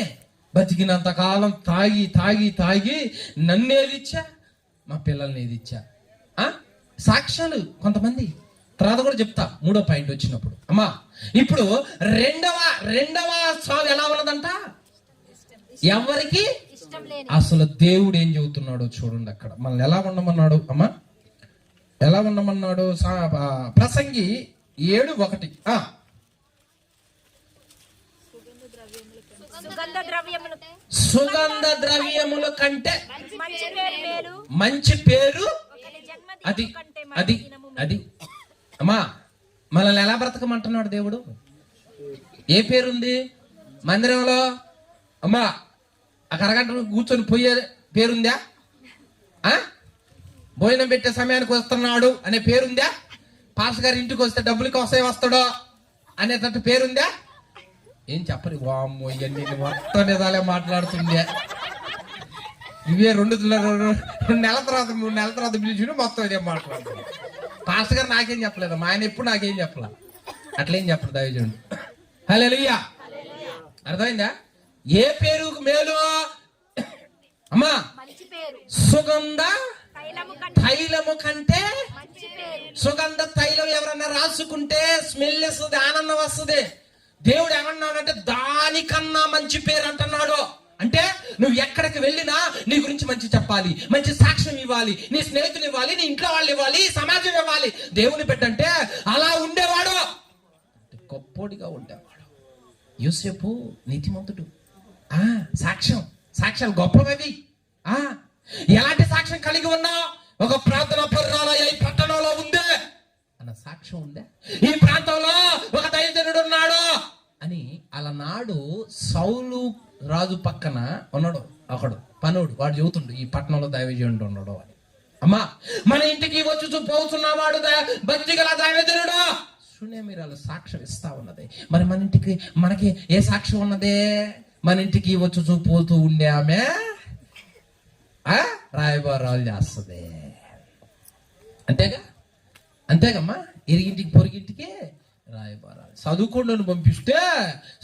బతికినంత కాలం తాగి తాగి తాగి నన్నేదిచ్చా, మా పిల్లల్ని ఏదిచ్చా. సాక్ష్యాలు కొంతమంది తర్వాత కూడా చెప్తా 3వ పాయింట్ వచ్చినప్పుడు. అమ్మా ఇప్పుడు రెండవ సాగు ఎలా ఉన్నదంట? ఎవరికి అసలు దేవుడు ఏం చెబుతున్నాడో చూడండి. అక్కడ మనల్ని ఎలా ఉండమన్నాడు అమ్మా? ఎలా ఉండమన్నాడు? ప్రసంగి 7:1 సుగంధ ద్రవ్యముల కంటే మంచి పేరు అది అది అది అమ్మా. మనల్ని ఎలా బ్రతకమంటున్నాడు దేవుడు? ఏ పేరుంది మందిరంలో? అమ్మా ఆ కరగంట కూర్చొని పోయే పేరుందా? భోజనం పెట్టే సమయానికి వస్తున్నాడు అనే పేరుందా? పాస్టర్ గారి ఇంటికి వస్తే డబ్బులకి వస్తాడో అనేటట్టు పేరుందా? ఏం చెప్పరు. వామ్మో, ఇవన్నీ మొత్తం నిజాలే మాట్లాడుతుండే. ఇవే 2 నెలల తర్వాత 3 నెలల తర్వాత పిలిచి మొత్తం ఇదే మాట్లాడుతుంది. పాస్టర్ గారు నాకేం చెప్పలేదు, మా ఆయన ఎప్పుడు నాకేం చెప్పలే. అట్లేం చెప్పరు దైవజనుడు. హల్లెలూయా. అర్థమైందా? ఏ పేరు మేలు అమ్మా? సుగంధ తైలము కంటే. సుగంధ తైలం ఎవరన్నా రాసుకుంటే స్మెల్ వస్తుంది, ఆనందం వస్తుంది. దేవుడు ఏమన్నాడంటే దానికన్నా మంచి పేరు అంటున్నాడు. అంటే నువ్వు ఎక్కడికి వెళ్ళినా నీ గురించి మంచి చెప్పాలి, మంచి సాక్ష్యం ఇవ్వాలి, నీ స్నేహితులు ఇవ్వాలి, నీ ఇంట్లో వాళ్ళు ఇవ్వాలి, సమాజం ఇవ్వాలి. దేవుని పెట్టంటే అలా ఉండేవాడు, గొప్పోడిగా ఉండేవాడు. యోసేపు నీతిమంతుడు. సాక్ష్యాలు గొప్పవి. ఎలాంటి సాక్ష్యం కలిగి ఉన్నా? ఒక ప్రార్థన పర్రాలయ ఈ పట్టణంలో ఉందే అన్న సాక్ష్యం ఉందే. ఈ ప్రాంతంలో ఒక దైవజనుడు ఉన్నాడు అని. అలనాడు సౌలు రాజు పక్కన ఉన్నాడు ఒకడు పనుడు, వాడు చెబుతుండు ఈ పట్టణంలో దైవజనుడు ఉన్నాడు అని. అమ్మా మన ఇంటికి వచ్చి పోతున్నావాడు భక్తి గల దైవజనుడు. సునేమిరాలు సాక్ష్యం ఇస్తా ఉన్నది. మరి మన ఇంటికి మనకి ఏ సాక్ష్యం ఉన్నదే? మన ఇంటికి వచ్చి పోతూ ఉండే ఆమె రాయబారాలు చేస్తుంది. అంతేగమ్మా. ఇరిగింటికి పొరిగింటికి రాయబారాలు. చదువుకోండి పంపిస్తే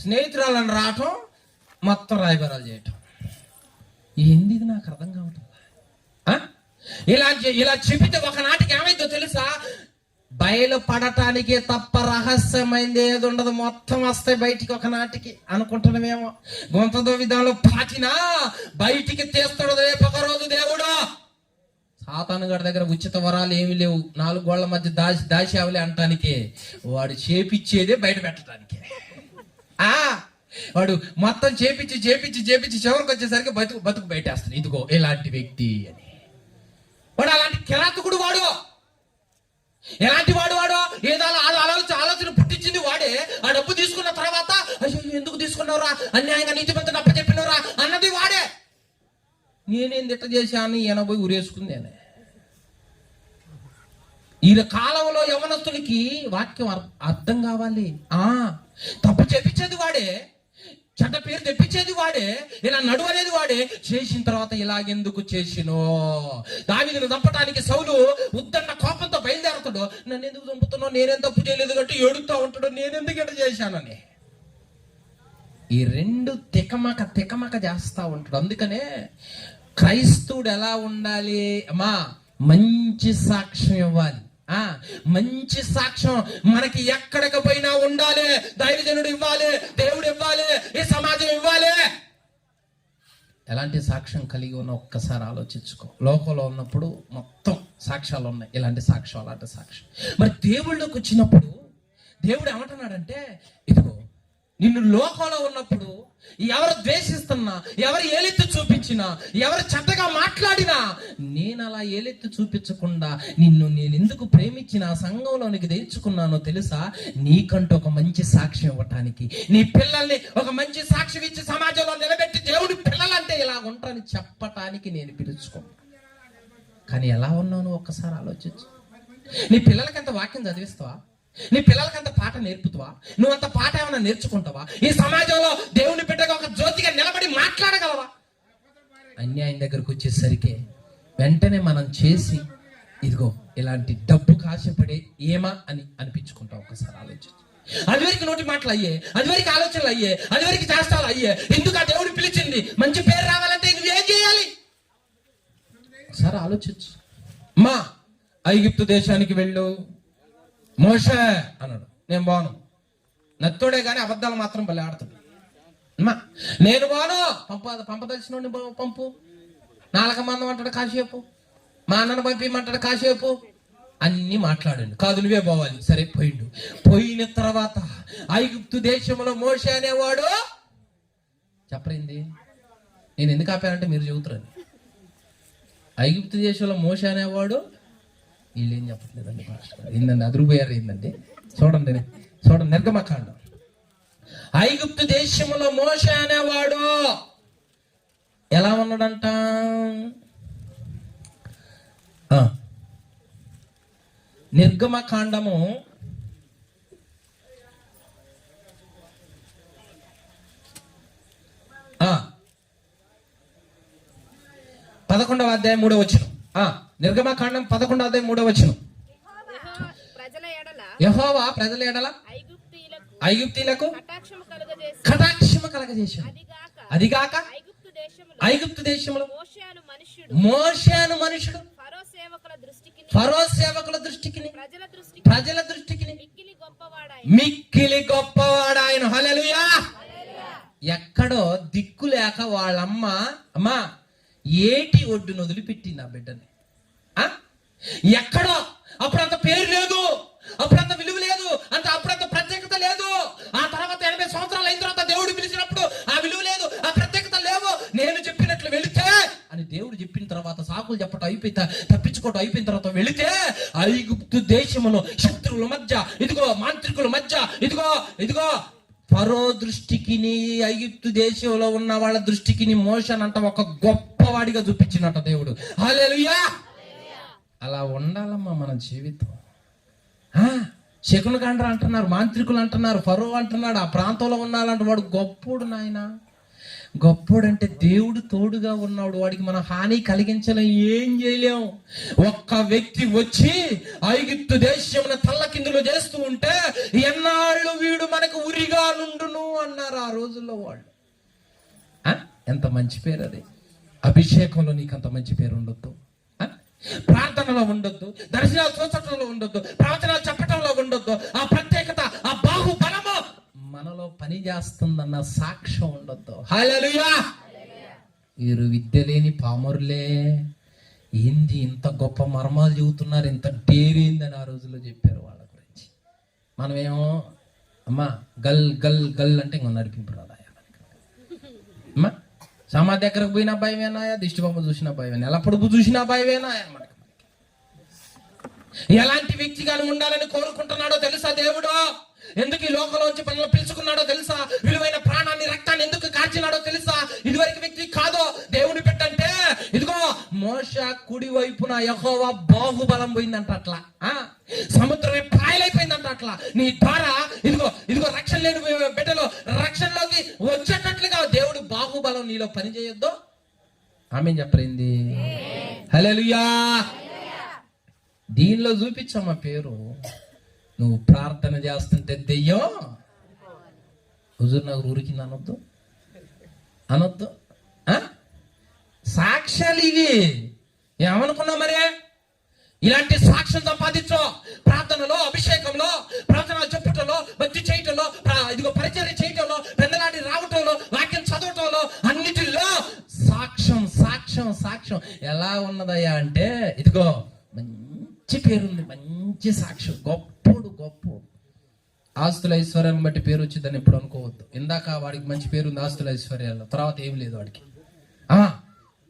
స్నేహితురాలను రావటం, మొత్తం రాయబారాలు చేయటం. ఏంది ఇది? నాకు అర్థం కావటం. ఇలా చెప్పితే ఒకనాటికి ఏమైందో తెలుసా? బయలుపడటానికి తప్ప రహస్యమైంది ఏది ఉండదు, మొత్తం వస్తాయి బయటికి ఒకనాటికి అనుకుంటున్నామేమో. గొంతదో విధానంలో పాటినా బయటికి తీస్తాడు రేపు ఒక రోజు దేవుడు. సాతాను గారి దగ్గర ఉచిత వరాలు ఏమి లేవు, 4 గోళ్ల మధ్య దాచావులే అంటానికి. వాడు చేపిచ్చేదే బయట పెట్టడానికి. వాడు మొత్తం చేపించి చివరికి వచ్చేసరికి బతుకు బయటేస్తాడు. ఇదిగో ఇలాంటి వ్యక్తి అని. వాడు అలాంటి కిరాతకుడు. వాడు ఎలాంటి వాడు? ఏదో ఆలోచన పుట్టించింది వాడే. ఆ డబ్బు తీసుకున్న తర్వాత అయ్యో ఎందుకు తీసుకున్నావురా, అన్యాయంగా నీతిమంతుని అప్పచెప్పినవరా అన్నది వాడే. నేనేం తిట్ట చేశాను, ఈయన పోయి ఉరేసుకుంది అని. ఈ కాలంలో యవనస్తులకి వాక్యం అర్థం కావాలి. తప్పు చెప్పించేది వాడే, చెడ్డ పేరు తెప్పించేది వాడే, ఇలా నడువనేది వాడే. చేసిన తర్వాత ఇలాగెందుకు చేసినో? దావీదును చంపటానికి సౌలు ఉద్దన్న కోపంతో బయలుదేరుతాడు. నన్ను ఎందుకు చంపుతున్నావు, నేనేం తప్పు చేయలేదు అంటే ఏడుస్తూ ఉంటాడు, నేనెందుకు ఇట్లా చేశానని. ఈ 2 తికమక చేస్తా ఉంటాడు. అందుకనే క్రైస్తవుడు ఎలా ఉండాలి అమ్మా? మంచి సాక్ష్యం ఇవ్వాలి. మంచి సాక్ష్యం మనకి ఎక్కడికి పోయినా ఉండాలి. దైవజనుడు ఇవ్వాలి, దేవుడు ఇవ్వాలి, ఈ సమాజం ఇవ్వాలి. ఎలాంటి సాక్ష్యం కలిగి ఉన్న ఒక్కసారి ఆలోచించుకో. లోకంలో ఉన్నప్పుడు మొత్తం సాక్ష్యాలు ఉన్నాయి, ఇలాంటి సాక్ష్యం అలాంటి సాక్ష్యం. మరి దేవుళ్ళకి వచ్చినప్పుడు దేవుడు ఏమంటున్నాడంటే, ఇదిగో నిన్ను లోకంలో ఉన్నప్పుడు ఎవరు ద్వేషిస్తున్నా, ఎవరు ఏలెత్తి చూపించినా, ఎవరు చెడ్డగా మాట్లాడినా, నేను అలా ఏలెత్తి చూపించకుండా నిన్ను నేను ఎందుకు ప్రేమించిన సంఘంలోనికి తెచ్చుకున్నానో తెలుసా? నీకంటూ ఒక మంచి సాక్ష్యం ఇవ్వటానికి, నీ పిల్లల్ని ఒక మంచి సాక్ష్యం ఇచ్చి సమాజంలో నిలబెట్టి దేవుడి పిల్లలంటే ఇలా ఉంటారని చెప్పటానికి నేను పిలుచుకున్నాను. కానీ ఎలా ఉన్నావు ఒక్కసారి ఆలోచించు. నీ పిల్లలకంత వాక్యం చదివిస్తావా? నీ పిల్లలకంత పాట నేర్పుతావా? నువ్వంత పాట ఏమైనా నేర్చుకుంటావా? ఈ సమాజంలో దేవుని బిడ్డగా ఒక జ్యోతిగా నిలబడి మాట్లాడగలవా? అన్యాయం దగ్గరకు వచ్చేసరికి వెంటనే మనం చేసి ఇదిగో ఇలాంటి డబ్బు కాశపడే ఏమా అని అనిపించుకుంటాం. ఒకసారి ఆలోచించు. అదివరకు నోటి మాటలు అయ్యే, అదివరకు ఆలోచనలు అయ్యే, అదివరకు చేష్టాలు అయ్యే. ఎందుకు ఆ దేవుడు పిలిచింది? మంచి పేరు రావాలంటే నువ్వేం చేయాలి? ఒకసారి ఆలోచించు. మా ఐగుప్తు దేశానికి వెళ్ళు, మోషే అన్నాడు. నేను బాను, నత్తోడే కానీ అబద్ధాలు మాత్రం భలే ఆడుతాడు. నేను బాను, పంపదలిచిన పంపు, నాలుక మందం అంటాడు కాసేపు, మా అన్నను పంపిమంటాడు కాసేపు, అన్ని మాట్లాడండి. కాదు నువ్వే పోవాలి. సరే పోయిండు. పోయిన తర్వాత ఐగుప్తు దేశంలో మోషే అనేవాడు చెప్పరింది. నేను ఎందుకు ఆపానంటే మీరు చెబుతారని. ఐగుప్తు దేశంలో మోషే అనేవాడు, వీళ్ళేం చెప్పట్లేదండి, ఏందండి అదురుపోయారు ఏందండి. చూడండి నిర్గమకాండం. ఐగుప్తు దేశంలో మోషే అనేవాడు ఎలా ఉన్నాడంట? నిర్గమకాండము 11వ అధ్యాయం 3వ వచనం. నిర్గమకాండం 11వ అధ్యాయం 3వ వచనం. యెహోవా ప్రజల ఎడల ఐగుప్తీయులకు కటాక్షము కలగజేశాడు. అదిగాక ఐగుప్తు దేశంలో మోషే అను మనుషుడు ఫరో సేవకుల దృష్టికి ప్రజల దృష్టికి మిక్కిలి గొప్పవాడాయన. హల్లెలూయా. ఎక్కడో దిక్కు లేక వాళ్ళమ్మ అమ్మా ఏటి ఒడ్డును వదిలిపెట్టింది ఆ బిడ్డని. ఎక్కడో అప్పుడంత పేరు లేదు, అప్పుడంత విలువ లేదు, అప్పుడంత ప్రత్యేకత లేదు. ఆ తర్వాత 80 సంవత్సరాలు అయిన తర్వాత దేవుడు పిలిచినప్పుడు ఆ విలువ లేదు, ఆ ప్రత్యేకత లేవు. నేను చెప్పినట్లు వెళితే అని దేవుడు చెప్పిన తర్వాత సాకులు చెప్పటం అయిపోయి తప్పించుకోవటం అయిపోయిన తర్వాత వెళితే ఐగుప్తు దేశములో శత్రువుల మధ్య, ఇదిగో మాంత్రికుల మధ్య, ఇదిగో ఫరో దృష్టికి, ఐగుప్తు దేశంలో ఉన్న వాళ్ళ దృష్టికి మోషనంట ఒక గొప్పవాడిగా చూపించినట్ట దేవుడు. హల్లెలూయా. అలా ఉండాలమ్మా మన జీవితం. శకున గండ్ర అంటున్నారు, మాంత్రికులు అంటున్నారు, ఫరో అంటున్నాడు. ఆ ప్రాంతంలో ఉన్నాలంటే వాడు గొప్పోడు నాయన. గొప్పోడు అంటే దేవుడు తోడుగా ఉన్నాడు, వాడికి మనం హాని కలిగించలేం, ఏం చేయలేం. ఒక్క వ్యక్తి వచ్చి ఐగుప్తు దేశమున తల్లకిందులు చేస్తూ ఉంటే ఎన్నాళ్ళు వీడు మనకు ఉరిగా నుండును అన్నారు ఆ రోజుల్లో వాళ్ళు. ఎంత మంచి పేరు అది. అభిషేకంలో నీకు అంత మంచి పేరు ఉండొద్దు, ప్రార్థనలో ఉండొద్దు, దర్శనాలు చూసటంలో ఉండొద్దు, ప్రవచనాలు చెప్పటంలో ఉండొద్దు. ఆ ప్రత్యేకత, ఆ బాహుబలము మనలో పని చేస్తుందన్న సాక్ష్యం ఉండొద్దు. హల్లెలూయా. వీరు విద్య లేని పామరులే, ఏంది ఇంత గొప్ప మర్మాలు చెబుతున్నారు, ఇంత డేరేందని ఆ రోజుల్లో చెప్పారు వాళ్ళ గురించి. మనమేమో అమ్మా గల్ గల్ గల్ అంటే ఇంకో నడిపింపు రాదా అమ్మా. సమాధి దగ్గరకు పోయిన భయమేనాయా, దిష్టి బొమ్మ చూసిన భయమేనా, ఎలా పొడుపు చూసిన భయమేనా. మనకి ఎలాంటి వ్యక్తిగా ఉండాలని కోరుకుంటున్నాడో తెలుసా దేవుడు? ఎందుకు ఈ లోకంలోంచి మనల్ని పిలుచుకున్నాడో తెలుసా? విలువైన ప్రాణాన్ని, రక్తాన్ని ఎందుకు కాల్చినాడో తెలుసా? ఇదివరకు వ్యక్తి కాదో దేవుని పెట్టంటే, ఇదిగో మోషే కుడి వైపున యెహోవా బాహుబలం పోయిందంట. అట్లా సముద్రమే పాయలైపోయిందంట. అట్లా నీ ద్వారా ఇదిగో రక్షణ లేని బిడ్డలో రక్షణలోకి వచ్చేటట్లుగా దేవుడు బాహుబలం నీలో పని చేయొద్దు. ఆమేన్ చెప్పరింది. హల్లెలూయా. దీనిలో చూపించమ్మా పేరు. నువ్వు ప్రార్థన చేస్తుంటే దెయ్యం హుజూర్ నగర్ ఊరికి అనొద్దు. సాక్ష్యాలు ఇవి. ఏమనుకున్నావు మరి? ఇలాంటి సాక్ష్యం సంపాదించు. ప్రార్థనలో, అభిషేకంలో, ప్రార్థన చెప్పుటలో, భక్తి చేయటంలో, ఇదిగో పరిచర్య చేయటంలో, పెద్దలాడి రావటంలో, వాక్యం చదవటంలో, అన్నిటిలో సాక్ష్యం సాక్ష్యం సాక్ష్యం ఎలా ఉన్నదయ్యా అంటే, ఇదిగో మంచి పేరుంది, మంచి సాక్ష్యం, గొప్పోడు గొప్ప. ఆస్తుల ఐశ్వర్యాలను బట్టి పేరు వచ్చిందని ఎప్పుడు అనుకోవద్దు. ఇందాక వాడికి మంచి పేరు ఉంది ఆస్తుల ఐశ్వర్యాల్లో, తర్వాత ఏం లేదు వాడికి.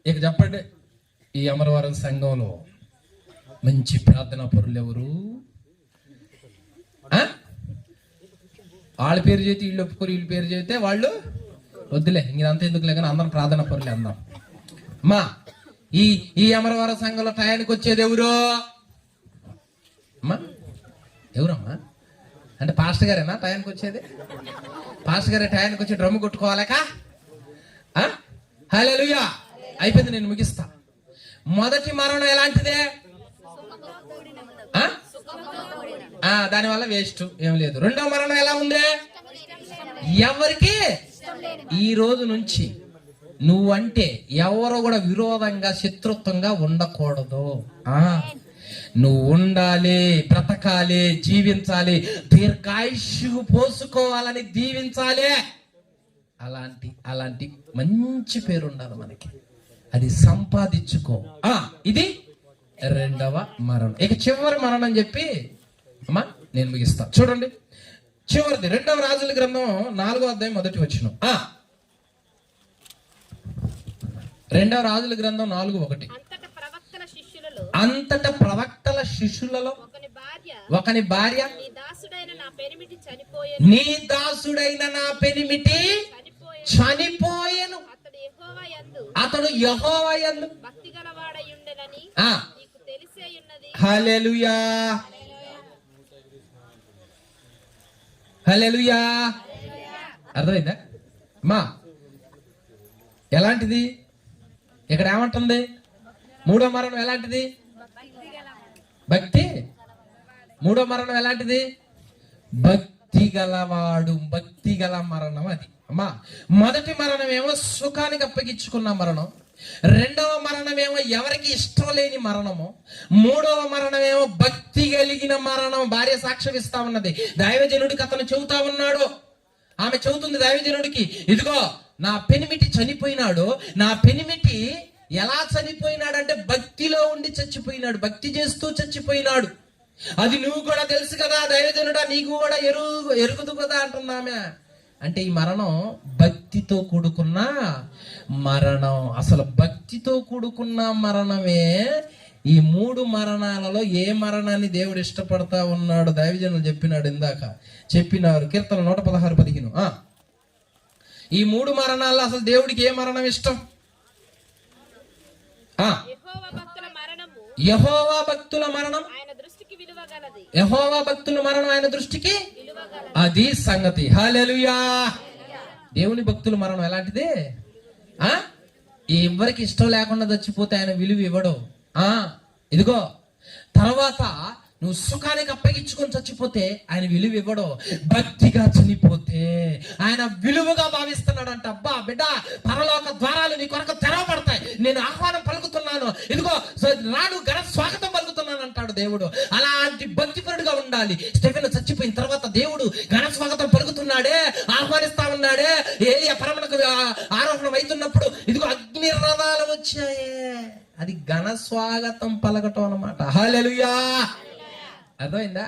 ఇక చెప్పండి, ఈ అమరవరం సంఘంలో మంచి ప్రార్థనా పరులు ఎవరు? వాళ్ళ పేరు చేతి వీళ్ళు ఒప్పుకోరు, వీళ్ళ పేరు చేస్తే వాళ్ళు వద్దులే, ఇంకంతా ఎందుకులే, కానీ అందరం ప్రార్థనా పరులే అందాం. అమ్మా, ఈ అమరవరం సంఘంలో టయానికి వచ్చేది ఎవరు అమ్మా? ఎవరమ్మా అంటే పాస్టర్ గారేనా టయానికి వచ్చేది? పాస్టర్ గారే టయానికి వచ్చి డ్రమ్ము కొట్టుకోవాలక? హల్లెలూయా. అయిపోయింది, నేను ముగిస్తా. మొదటి మరణం ఎలాంటిదే? దానివల్ల వేస్ట్, ఏం లేదు. రెండవ మరణం ఎలా ఉంది? ఎవరికి ఈ రోజు నుంచి నువ్వంటే ఎవరో కూడా విరోధంగా, శత్రుత్వంగా ఉండకూడదు. నువ్వు ఉండాలి, బ్రతకాలి, జీవించాలి, దీర్ఘాయుష్యు పోసుకోవాలని దీవించాలి. అలాంటి మంచి పేరు ఉండాలి మనకి, అది సంపాదించుకో. ఇది రెండవ మరణం. ఇక చివరి మరణం చెప్పి అమ్మా నేను ముగిస్తా. చూడండి, చివరిది 2వ రాజుల గ్రంథం 4వ అధ్యాయం 1వ వచనం. 2వ రాజుల గ్రంథం 4:1. అంతట ప్రవక్తల శిష్యులలో ఒకని భార్య నీ దాసుడైన నా పెనిమిటి చనిపోయెను, అతడు యెహోవా యందు హల్లెలూయా హల్లెలూయా. అర్థమైందా అమ్మా? ఎలాంటిది? ఇక్కడ ఏమంటుంది? 3వ మరణం ఎలాంటిది? భక్తి. 3వ మరణం ఎలాంటిది? భక్తి గలవాడు, భక్తి గల మరణం అది. అమ్మా, మొదటి మరణం ఏమో సుఖానికి అప్పగించుకున్న మరణం, 2వ మరణం ఏమో ఎవరికి ఇష్టం లేని మరణము, 3వ మరణం ఏమో భక్తి కలిగిన మరణం. భార్య సాక్ష్యం ఇస్తా ఉన్నది, దైవజనుడికి అతను చెబుతా ఉన్నాడు, ఆమె చెబుతుంది దైవజనుడికి, ఇదిగో నా పెనిమిటి చనిపోయినాడు. నా పెనిమిటి ఎలా చనిపోయినాడంటే భక్తిలో ఉండి చచ్చిపోయినాడు, భక్తి చేస్తూ చచ్చిపోయినాడు. అది నువ్వు కూడా తెలుసు కదా దైవజనుడా, నీకు కూడా ఎరుగుదు కదా అంటున్నామే. అంటే ఈ మరణం భక్తితో కూడుకున్న మరణం. అసలు భక్తితో కూడుకున్న మరణమే. ఈ 3 మరణాలలో ఏ మరణాన్ని దేవుడు ఇష్టపడతా ఉన్నాడు దైవజనులు చెప్పినాడు, ఇందాక చెప్పినారు, కీర్తన 116:15. ఈ 3 మరణాల్లో అసలు దేవుడికి ఏ మరణం ఇష్టం? యెహోవా భక్తుల మరణం, యెహోవా భక్తుల మరణం ఆయన దృష్టికి అది సంగతి. హల్లెలూయా. దేవుని భక్తుల మరణం ఎలాంటిది? ఎవరికి ఇష్టం లేకుండా చచ్చిపోతే ఆయన విలువ ఇవ్వడు. ఇదిగో తర్వాత నువ్వు సుఖానికి అప్పగించుకొని చచ్చిపోతే ఆయన విలువ ఇవ్వడు. భక్తిగా చనిపోతే ఆయన విలువగా భావిస్తున్నాడంట. అబ్బా బిడ్డ, పరలోక ద్వారాలు నీ కొరకు తెరవబడతాయి, నేను ఆహ్వానం పలుకుతున్నాను, ఇదిగో నాడు ఘన స్వాగతం పలుకుతున్నాను అంటాడు దేవుడు. అలాంటి భక్తిపరుడుగా ఉండాలి. స్టెఫెను చచ్చిపోయిన తర్వాత దేవుడు ఘన స్వాగతం పలుకుతున్నాడే, ఆహ్వానిస్తా ఉన్నాడే. ఏలియా పరమునకు ఆరోహణం అవుతున్నప్పుడు ఇదిగో అగ్ని రథాలు వచ్చాయే, అది ఘన స్వాగతం పలకటం అన్నమాట. హల్లెలూయా. అర్థమైందా?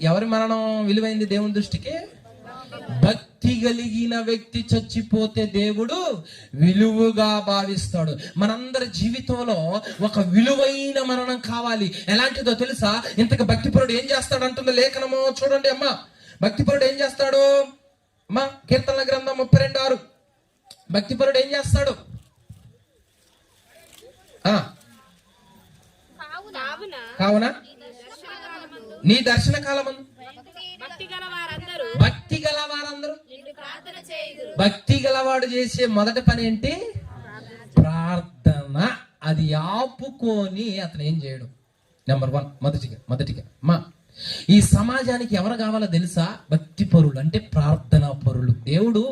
ఎవరి మరణం విలువైంది దేవుని దృష్టికి? భక్తి కలిగిన వ్యక్తి చచ్చిపోతే దేవుడు విలువగా భావిస్తాడు. మనందరి జీవితంలో ఒక విలువైన మరణం కావాలి. ఎలాంటిదో తెలుసా? ఇంతకు భక్తిపరుడు ఏం చేస్తాడు అంటుంది లేఖనము. చూడండి అమ్మా, భక్తిపరుడు ఏం చేస్తాడు అమ్మా? కీర్తనల గ్రంథం 32:6. భక్తిపరుడు ఏం చేస్తాడు? కావున నీ దర్శన కాలమందు భక్తి గల వారందరూ, భక్తి గలవాడు చేసే మొదటి పని ఏంటి? ప్రార్థన. అది ఆపుకొని అతను ఏం చేయడు. నెంబర్ 1 మొదటిగా మా ఈ సమాజానికి ఎవరు కావాలో తెలుసా? భక్తి పరులు, అంటే ప్రార్థనా పరులు. దేవుడు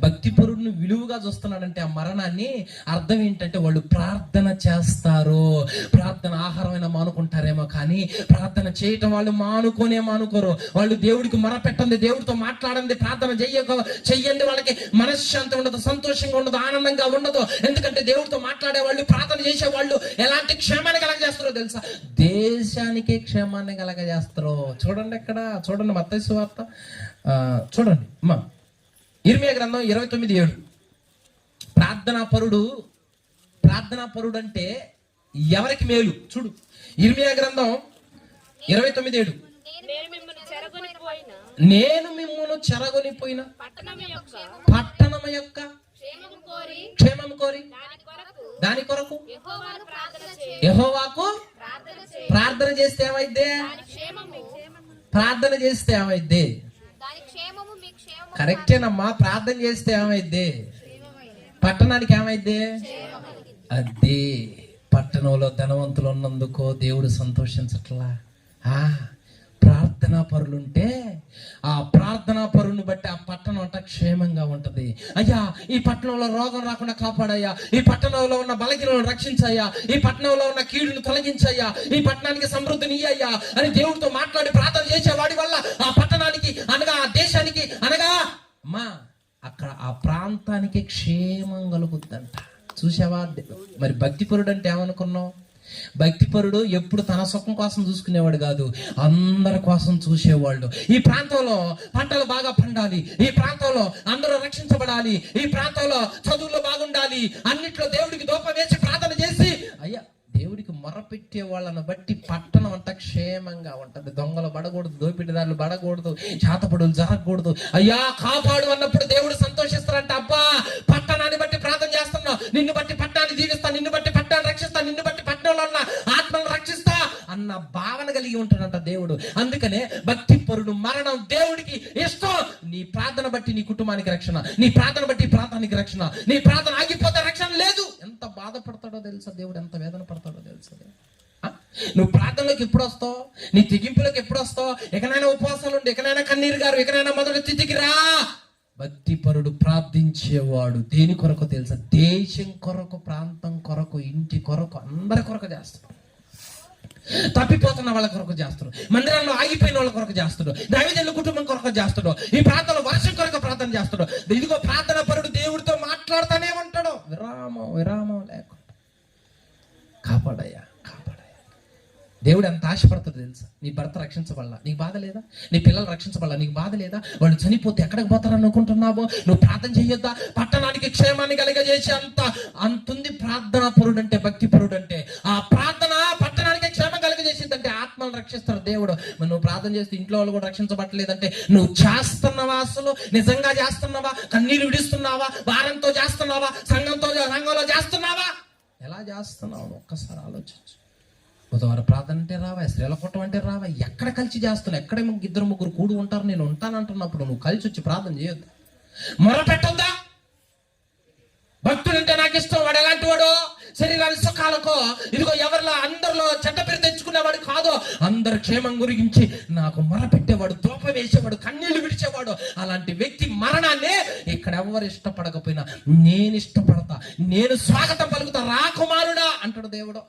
భక్తి పరులను విలువగా చూస్తున్నాడంటే ఆ మరణాన్ని అర్థం ఏంటంటే వాళ్ళు ప్రార్థన చేస్తారు. ప్రార్థన ఆహారమైన మానుకుంటారేమో కానీ ప్రార్థన చేయటం వాళ్ళు మానుకోరు. వాళ్ళు దేవుడికి మొరపెట్టండి, దేవుడితో మాట్లాడండి, ప్రార్థన చెయ్యండి, వాళ్ళకి మనశ్శాంతి ఉండదు, సంతోషంగా ఉండదు, ఆనందంగా ఉండదు. ఎందుకంటే దేవుడితో మాట్లాడే వాళ్ళు, ప్రార్థన చేసే వాళ్ళు ఎలాంటి క్షేమాన్ని కలగజేస్తారో తెలుసా? దేశానికే క్షేమాన్ని కలగజేస్తారు. చూడండి ఎక్కడ, చూడండి మత్తయి సువార్త చూడండి అమ్మా, ఇర్మియా గ్రంథం 29:7. ప్రార్థనా పరుడు అంటే ఎవరికి మేలు? చూడు, ఇర్మియా గ్రంథం 29:7. నేను మిమ్మును చెరగొనిపోయిన పట్టణము యొక్క క్షేమము కోరి దాని కొరకు యెహోవాకు ప్రార్థన చేస్తే ఏమైద్ది? ప్రార్థన చేస్తే ఏమైద్ది? కరెక్టేనమ్మా. ప్రార్థన చేస్తే ఏమైద్ది? పట్టణానికి ఏమైద్ది? అదే పట్టణంలో ధనవంతులు ఉన్నందుకో దేవుడు సంతోషించట్లా. ప్రార్థనా పరులుంటే ఆ ప్రార్థనా పరుని బట్టి ఆ పట్టణం అంతా క్షేమంగా ఉంటది. అయ్యా, ఈ పట్టణంలో రోగం రాకుండా కాపాడయ్యా, ఈ పట్టణంలో ఉన్న బలహీనలను రక్షించయ్యా, ఈ పట్టణంలో ఉన్న కీడును తొలగించయ్యా, ఈ పట్టణానికి సమృద్ధిని ఇయ్యయ్యా అని దేవుడితో మాట్లాడి ప్రార్థన చేసేవాడి వల్ల ఆ పట్టణానికి అనగా ఆ దేశానికి అనగా అమ్మా అక్కడ ఆ ప్రాంతానికి క్షేమం కలుగుద్దంట. చూసావా? మరి భక్తిపరుడు అంటే ఏమనుకున్నావు? భక్తిపరుడు ఎప్పుడు తన సుఖం కోసం చూసుకునేవాడు కాదు, అందరి కోసం చూసేవాళ్ళు. ఈ ప్రాంతంలో పంటలు బాగా పండాలి, ఈ ప్రాంతంలో అందరూ రక్షించబడాలి, ఈ ప్రాంతంలో చదువులో బాగుండాలి, అన్నిట్లో దేవుడికి దూపం వేసి ప్రార్థన చేసి అయ్యా దేవుడికి మొరపెట్టే వాళ్ళని బట్టి పట్టణం అంతా క్షేమంగా ఉంటది. దొంగలు పడకూడదు, దోపిడిదారులు పడకూడదు, చేతపడులు జరగకూడదు. అయ్యా కాపాడు అన్నప్పుడు దేవుడు సంతోషిస్తారంట. అబ్బా పట్టణాన్ని బట్టి ప్రార్థన చేస్తున్నావు, నిన్ను బట్టి పట్టణాన్ని జీవిస్తా, నిన్ను బట్టి పట్టణాన్ని రక్షిస్తా, నిన్ను బట్టి పట్టణంలో ఉన్న ఆత్మను రక్షిస్తా అన్న భావన కలిగి ఉంటాడంట దేవుడు. అందుకనే భక్తి పరుడు మరణం దేవుడికి ఇష్టం. నీ ప్రార్థన బట్టి నీ కుటుంబానికి రక్షణ, నీ ప్రార్థన బట్టి ప్రాంతానికి రక్షణ, నీ ప్రార్థన ఆగిపోతే రక్షణ లేదు. ఎంత బాధపడతాడో తెలుసా దేవుడు, ఎంత వేదన పడతాడో తెలుసా? నువ్వు ప్రార్థనలోకి ఎప్పుడు వస్తావు? నీ తెగింపులోకి ఎప్పుడు వస్తావు? ఎక్కడైనా ఉపవాసాలు ఉండి, ఎక్కడైనా కన్నీరు గారు, ఎక్కడైనా మొదటి స్థితికి రా. భక్తి పరుడు ప్రార్థించేవాడు దేని కొరకు తెలుసా? దేశం కొరకు, ప్రాంతం కొరకు, ఇంటి కొరకు, అందరి కొరకు చేస్తాడు. తప్పిపోతున్న వాళ్ళ కొరకు చేస్తాడు, మందిరంలో ఆగిపోయిన వాళ్ళ కొరకు చేస్తాడు, దైవజనుల కుటుంబం కొరకు చేస్తాడు, ఈ ప్రాంతంలో వర్షం కొరకు ప్రార్థన చేస్తాడు. ఇదిగో ప్రార్థన పరుడు దేవుడితో మాట్లాడుతూనే ఉంటాడు. విరామం లేకుండా కాపాడయ్యా, కాపాడయ్యా. దేవుడు ఎంత ఆశపడుతుంది తెలుసా? నీ భర్త రక్షించబడాల, నీకు బాధ లేదా? నీ పిల్లలు రక్షించబడాల, నీకు బాధ లేదా? వాళ్ళు చనిపోతే ఎక్కడికి పోతారని అనుకుంటున్నావో? నువ్వు ప్రార్థన చేయొద్దా? పట్టణానికి క్షేమాన్ని కలిగజేసి అంతుంది ప్రార్థనా పరుడు అంటే, భక్తి పరుడు అంటే. ఆ ప్రార్థన పట్టణానికి క్షేమం కలిగజేసిందంటే ఆత్మను రక్షిస్తాడు దేవుడు. నువ్వు ప్రార్థన చేస్తే ఇంట్లో వాళ్ళు కూడా రక్షించబట్టలేదంటే నువ్వు చేస్తున్నావా? అసలు నిజంగా చేస్తున్నావా? కన్నీరు విడుస్తున్నావా? భారంతో చేస్తున్నావా? సంఘంలో చేస్తున్నావా? ఎలా చేస్తున్నావు ఒక్కసారి ఆలోచించు. బుధవారం ప్రార్థన అంటే రావా, స్త్రీల కుట్టం అంటే రావా, ఎక్కడ కలిసి చేస్తున్నావు? ఎక్కడ ఇద్దరు ముగ్గురు కూడి ఉంటారు, నేను ఉంటానంటున్నప్పుడు నువ్వు కలిసి వచ్చి ప్రార్థన చేయొద్దు, మొరపెట్టొద్దా? భక్తుడంటే నాకు ఇష్టం, వాడు ఎలాంటి వాడు? శరీరాన్ని సుఖాలకో ఇదిగో ఎవరిలో అందరిలో చెడ్డ పేరు తెచ్చుకునేవాడు కాదు, అందరి క్షేమం గురించి నాకు మొరపెట్టేవాడు, దూప వేసేవాడు, కన్నీళ్లు విడిచేవాడు. అలాంటి వ్యక్తి మరణాన్ని ఇక్కడ ఎవరు ఇష్టపడకపోయినా నేను ఇష్టపడతా, నేను స్వాగతం పలుకుతా, రా కుమారుడా అంటాడు దేవుడు.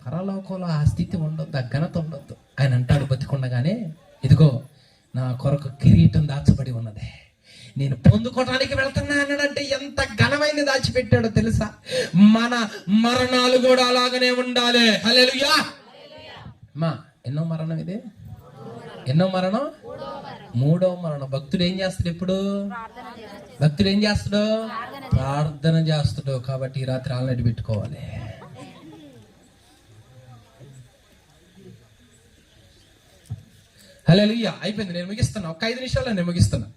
పరలోకంలో ఆ స్థితి ఉండొద్దు, ఆ ఘనత ఉండొద్దు. ఆయన అంటాడు బతికుండగానే, ఇదిగో నా కొరకు కిరీటం దాచబడి ఉన్నది, నేను పొందుకోవడానికి వెళ్తున్నా అన్నాడంటే ఎంత ఘనమైనది దాచిపెట్టాడో తెలుసా? మన మరణాలు కూడా అలాగనే ఉండాలి. హల్లెలూయా. మా ఎన్నో మరణం ఇది? ఎన్నో మరణం? మూడో మరణం. భక్తుడు ఏం చేస్తాడు? ఇప్పుడు భక్తుడు ఏం చేస్తాడు? ప్రార్థన చేస్తాడు. కాబట్టి ఈ రాత్రి ఆల్రెడీ పెట్టుకోవాలి. హల్లెలూయా. అయిపోయింది, నేను ముగిస్తున్నా. ఒక 5 నిమిషాల్లో నేను ముగిస్తున్నా.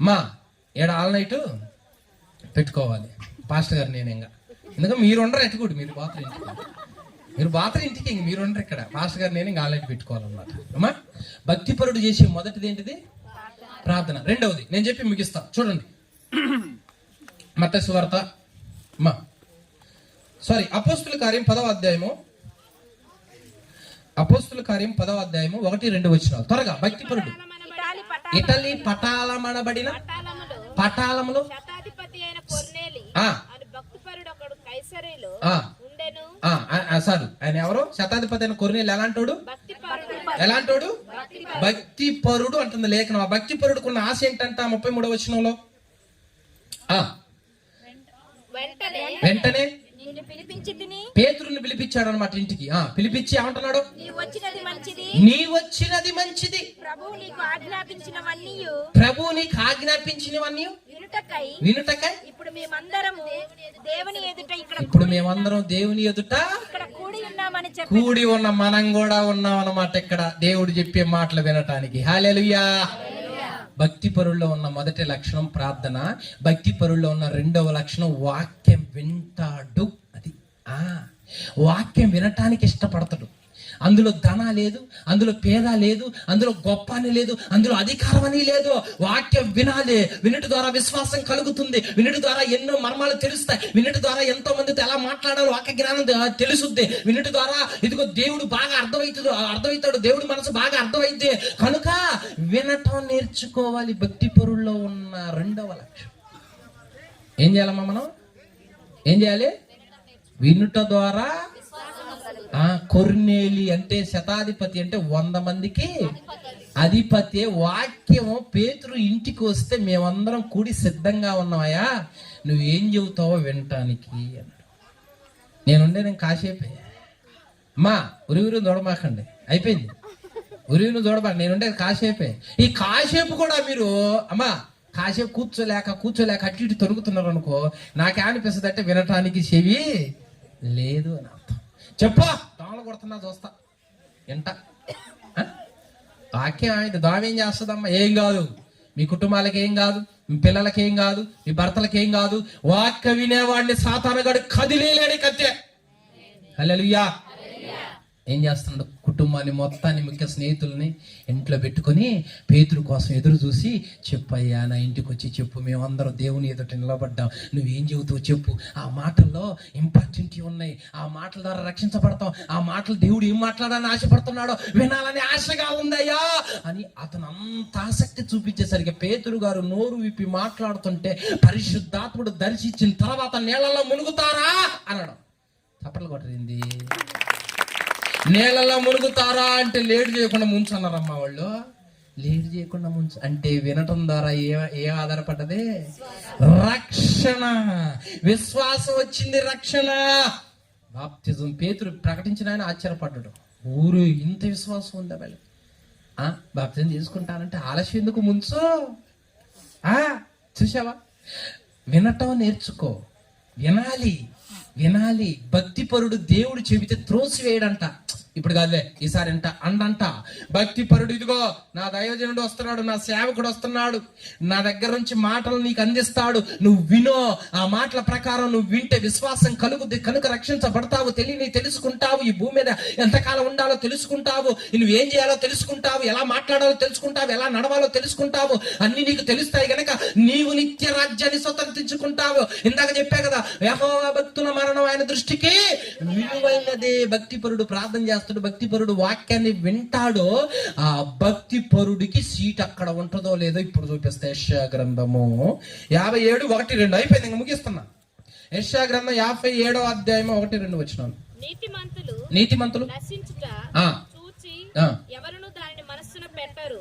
మా ఏడ ఆల్ నైట్ పెట్టుకోవాలి పాస్టర్ గారు. నేను ఇంకా ఎందుకంటే మీరు ఉండరు ఎట్టుకోడు, మీరు బాత్రూమ్ ఇంటికి మీరు ఉండరు ఇక్కడ. పాస్టర్ గారు నేను ఇంకా ఆల్ నైట్ పెట్టుకోవాలన్నమాట. అమ్మా భక్తిపరుడు చేసే మొదటిది ఏంటిది? ప్రార్థన. రెండవది నేను చెప్పి ముగిస్తా, చూడండి. మత్తయి సువార్త అపోస్తుల కార్యం 10వ అధ్యాయము అపోస్తుల కార్యం 10వ అధ్యాయము 1-2 వచనాలు. త్వరగా. భక్తిపరుడు ఇటలీ పటాలమనబడిన పటాలములో శతాధిపతి అయిన కొర్నేలి ఆ అని భక్తిపరుడు ఒకడు కైసరీలో ఆ ఉండెను. సార్ ఆయన ఎవరు? శతాధిపతి అయిన కొర్నేలి ఎలాంటోడు? భక్తిపరుడు ఎలాంటోడు? భక్తిపరుడు అంటుంది లేఖనం. ఆ భక్తిపరుడుకున్న ఆశ ఏంటంట 33వ వచనంలో? వెంటనే నిన్ను పిలిపించి తిని పేతురుని పిలిపించాడు అనమాట ఇంటికి. పిలిపించి ఏమంటున్నాడు? నీ వచ్చినది మంచిది, నీ వచ్చినది మంచిది, ప్రభువు నీకు ఆజ్ఞాపించినవన్నీ ప్రభు నీకు ఆజ్ఞాపించినవన్నీ వినుటకై ఇప్పుడు మేమందరము దేవుని ఎదుట ఇప్పుడు మేమందరం దేవుని ఎదుట ఇక్కడ కూడి ఉన్నామని చెప్పి కూడి ఉన్న మనం కూడా ఉన్నాం అన్నమాట ఇక్కడ దేవుడు చెప్పే మాటలు వినటానికి. హల్లెలూయా. భక్తిపరుల్లో ఉన్న మొదటి లక్షణం ప్రార్థన. భక్తిపరుల్లో ఉన్న రెండవ లక్షణం వాక్యం వింటాడు. అది వాక్యం వినటానికి ఇష్టపడతాడు. అందులో ధన లేదు, అందులో పేద లేదు, అందులో గొప్ప అని లేదు, అందులో అధికారం అని లేదు. వాక్యం వినాలి. వినుట ద్వారా విశ్వాసం కలుగుతుంది. వినుట ద్వారా ఎన్నో మర్మాలు తెలుస్తాయి. వినుట ద్వారా ఎంతో మందితో ఎలా మాట్లాడాలో వాక్య జ్ఞానం తెలుసుద్ది. వినుట ద్వారా ఇదిగో దేవుడు బాగా అర్థమవుతాడు. దేవుడు మనసు బాగా అర్థమైద్ది. కనుక వినటం నేర్చుకోవాలి. భక్తి పరుల్లో ఉన్న రెండవ లక్ష్యం. ఏం చేయాలమ్మా మనం? ఏం చేయాలి? వినుట ద్వారా కొర్నేలి అంటే శతాధిపతి అంటే 100 మందికి అధిపతి. వాక్యము పేతురు ఇంటికి వస్తే మేమందరం కూడి సిద్ధంగా ఉన్నాయా, నువ్వేం చెబుతావో వినటానికి అన్నాడు. నేను కాసేపే అమ్మా ఉరివిరు చూడమాకండి, అయిపోయింది. ఉరివిరు చూడమాక, నేనుండేది కాసేపే. ఈ కాసేపు కూడా మీరు అమ్మా కాసేపు కూర్చోలేక అటు ఇటు తొరుగుతున్నారు అనుకో, నాకేమనిపిస్తుంది అంటే వినటానికి చెవి లేదు అని అర్థం. చెప్పా దోమలు కొడుతున్నా చూస్తా ఎంట వాక్యం అయితే దోమ ఏం చేస్తుందమ్మా? ఏం కాదు. మీ కుటుంబాలకి ఏం కాదు, మీ పిల్లలకి ఏం కాదు, మీ భర్తలకి ఏం కాదు. వాక్య వినేవాడిని సాతానుగాడు కదిలేలేని కత్తే. హల్లెలూయా. ఏం చేస్తున్నాడు? కుటుంబాన్ని మొత్తాన్ని, ముఖ్య స్నేహితుల్ని ఇంట్లో పెట్టుకొని పేతురు కోసం ఎదురు చూసి, చెప్పయ్యా నా ఇంటికి వచ్చి చెప్పు, మేమందరం దేవుని ఎదుట నిలబడ్డాం, నువ్వేం చెబుతావు చెప్పు. ఆ మాటల్లో ఇంపార్టెంట్ ఉన్నాయి. ఆ మాటల ద్వారా రక్షించబడతాం. ఆ మాటలు దేవుడు ఏం మాట్లాడాలని ఆశపడుతున్నాడో వినాలని ఆశగా ఉందయ్యా అని అతను అంత ఆసక్తి చూపించేసరికి పేతురు గారు నోరు విప్పి మాట్లాడుతుంటే పరిశుద్ధాత్ముడు దర్శించిన తర్వాత నీళ్ళలో మునుగుతారా అన్నాడు. చప్పట్లు కొట్టరింది. నేలలో మునుగుతారా అంటే లేట్ చేయకుండా ముంచు అన్నారమ్మా వాళ్ళు. లేట్ చేయకుండా ముంచు అంటే వినటం ద్వారా ఏ ఆధారపడ్డది? రక్షణ. విశ్వాసం వచ్చింది, రక్షణ. బాప్తిజం పేతురు ప్రకటించిన ఆయన ఆశ్చర్యపడ్డాడు. ఊరు ఇంత విశ్వాసం ఉందా వీళ్ళకి? బాప్తిజం తీసుకుంటానంటే ఆలస్యం ఎందుకు? ముంచు. చూసావా? వినటం నేర్చుకో. వినాలి. భక్తిపరుడు దేవుడు చెబితే త్రోసివేయడంట. ఇప్పుడు కాదులే ఈసారి అండంట. భక్తిపరుడు ఇదిగో నా దైవజనుడు వస్తున్నాడు, నా సేవకుడు వస్తున్నాడు, నా దగ్గర నుంచి మాటలు నీకు అందిస్తాడు, నువ్వు వినో. ఆ మాటల ప్రకారం నువ్వు వింటే విశ్వాసం కలుగుద్ది, కనుక రక్షించబడతావు. తెలుసుకుంటావు. ఈ భూమి మీద ఎంతకాలం ఉండాలో తెలుసుకుంటావు. నువ్వేం చేయాలో తెలుసుకుంటావు. ఎలా మాట్లాడాలో తెలుసుకుంటావు. ఎలా నడవాలో తెలుసుకుంటావు. అన్ని నీకు తెలుస్తాయి గనక నీవు నిత్య రాజ్యాన్ని స్వతంత్రించుకుంటావు. ఇందాక చెప్పా కదా, యెహోవా భక్తుల మరణం ఆయన దృష్టికి విలువైనదే. భక్తిపరుడు ప్రార్థన చేస్తాడు, భక్తిపరుడు వాక్యాన్ని వింటాడు. ఆ భక్తిపరుడికి సీట్ అక్కడ ఉంటుందో లేదో ఇప్పుడు చూపిస్తా. యెషయా గ్రంథము 57:1-2 అయిపోయింది, ఇంకా ముగిస్తున్నా. యెషయా గ్రంథం 57వ అధ్యాయము 1-2 వచనాలు. నీతిమంతులు నశించుట చూచి ఎవరును దానిని మనస్సున పెట్టరు.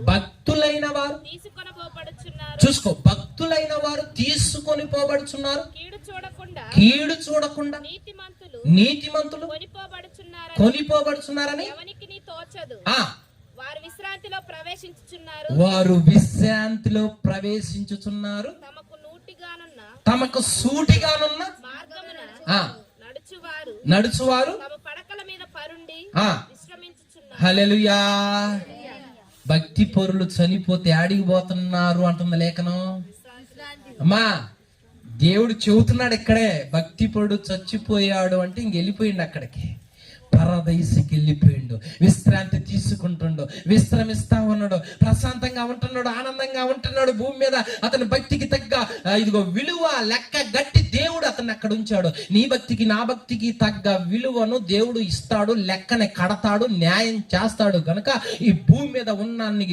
భక్తులైన వారు తీసుకొనబోబడుచున్నారు. చూసుకో, భక్తులైన వారు తీసుకొని పోబడుచున్నారు. కీడు చూడకుండా నీతిమంతులు కొనిపోబడుచున్నారని ఎవనికి తోచదు. వారు విశ్రాంతిలో ప్రవేశించుచున్నారు. తమకు సూటిగానున్న నడుచువారు తమ పడకల మీద పరుండి విశ్రమించుచున్నారు. హల్లెలూయా. భక్తి పరులు చనిపోతే ఆడిగిపోతున్నారు అంటుంది లేఖనం. అమ్మా దేవుడు చెబుతున్నాడు ఇక్కడే, భక్తి పరుడు చచ్చిపోయాడు అంటే ఇంక వెళ్ళిపోయింది అక్కడికి. పరదైసుకి వెళ్ళిపోయిండు, విశ్రాంతి తీసుకుంటుండు, విశ్రమిస్తా ఉన్నాడు, ప్రశాంతంగా ఉంటున్నాడు, ఆనందంగా ఉంటున్నాడు. భూమి మీద అతని భక్తికి తగ్గ ఇదిగో విలువ లెక్క గట్టి దేవుడు అతన్ని అక్కడ ఉంచాడు. నీ భక్తికి నా భక్తికి తగ్గ విలువను దేవుడు ఇస్తాడు, లెక్కని కడతాడు, న్యాయం చేస్తాడు. గనక ఈ భూమి మీద ఉన్నన్ని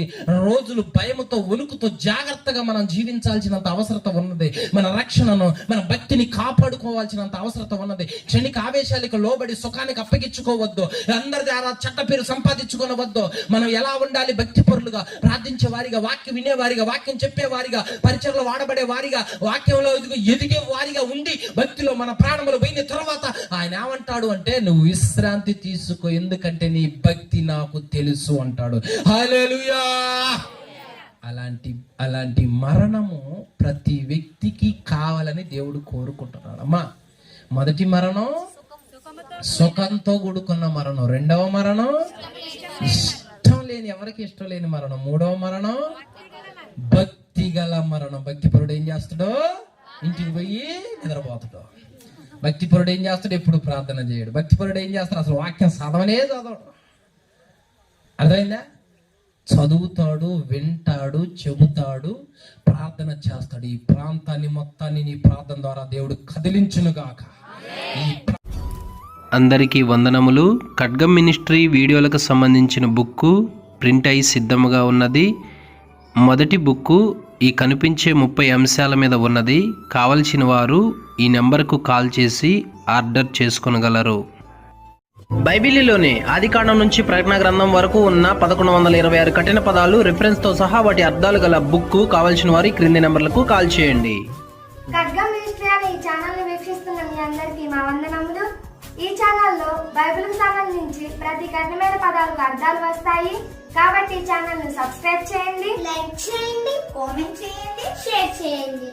రోజులు భయముతో వణుకుతో జాగ్రత్తగా మనం జీవించాల్సినంత అవసరత ఉన్నది. మన రక్షణను మన భక్తిని కాపాడుకోవాల్సినంత అవసరత ఉన్నది. క్షణిక ఆవేశాలకు లోబడి సుఖానికి అప్పగించుకోవద్దు, అందరి ద్వారా చెడ్డ పేరు సంపాదించుకోవద్దు. మనం ఎలా ఉండాలి? భక్తి పరులుగా, ప్రార్థించే వారిగా, వాక్యం వినేవారిగా, వాక్యం చెప్పేవారిగా, పరిచయలో వాడబడే వారిగా, వాక్యంలో ఎదిగే వారిగా ఉండి భక్తిలో మన ప్రాణములు పోయిన తర్వాత ఆయన ఏమంటాడు అంటే, నువ్వు విశ్రాంతి తీసుకో, ఎందుకంటే నీ భక్తి నాకు తెలుసు అంటాడు. హల్లెలూయా. అలాంటి మరణము ప్రతి వ్యక్తికి కావాలని దేవుడు కోరుకుంటున్నాడు. అమ్మా, మొదటి మరణం సుఖంతో కూడుకున్న మరణం, రెండవ మరణం ఇష్టం లేని, ఎవరికి ఇష్టం లేని మరణం, మూడవ మరణం భక్తి గల మరణం. భక్తిపరుడు ఏం చేస్తాడో ఇంటికి పోయి నిద్రపోతాడు. భక్తిపరుడు ఏం చేస్తాడు? ఎప్పుడు ప్రార్థన చేయడు. భక్తిపరుడు ఏం చేస్తాడు? అసలు వాక్యం చదవడు. అర్థమైందా? చదువుతాడు, వింటాడు, చెబుతాడు, ప్రార్థన చేస్తాడు. ఈ ప్రాంతాన్ని మొత్తాన్ని నీ ప్రార్థన ద్వారా దేవుడు కదిలించునుగాక. అందరికీ వందనములు. ఖడ్గం మినిస్ట్రీ వీడియోలకు సంబంధించిన బుక్కు ప్రింట్ అయి సిద్ధముగా ఉన్నది. మొదటి బుక్కు ఈ కనిపించే 30 అంశాల మీద ఉన్నది. కావలసిన వారు ఈ నెంబర్కు కాల్ చేసి ఆర్డర్ చేసుకొనగలరు. బైబిలులోని ఆదికాండం నుంచి ప్రకటన గ్రంథం వరకు ఉన్న 1126 కఠిన పదాలు రిఫరెన్స్తో సహా వాటి అర్థాలు గల బుక్కు కావలసిన వారు క్రింది నెంబర్లకు కాల్ చేయండి. ఖడ్గం మినిస్ట్రీ అనే ఈ ఛానల్ని వీక్షిస్తున్న మీ అందరికీ మా వందనములు. ఈ ఛానల్లో బైబిల్కి సంబంధించి ప్రతి కఠినమైన పదాలకు అర్థాలు వస్తాయి. కాబట్టి ఈ ఛానల్ని సబ్స్క్రైబ్ చేయండి, లైక్ చేయండి, కామెంట్ చేయండి, షేర్ చేయండి.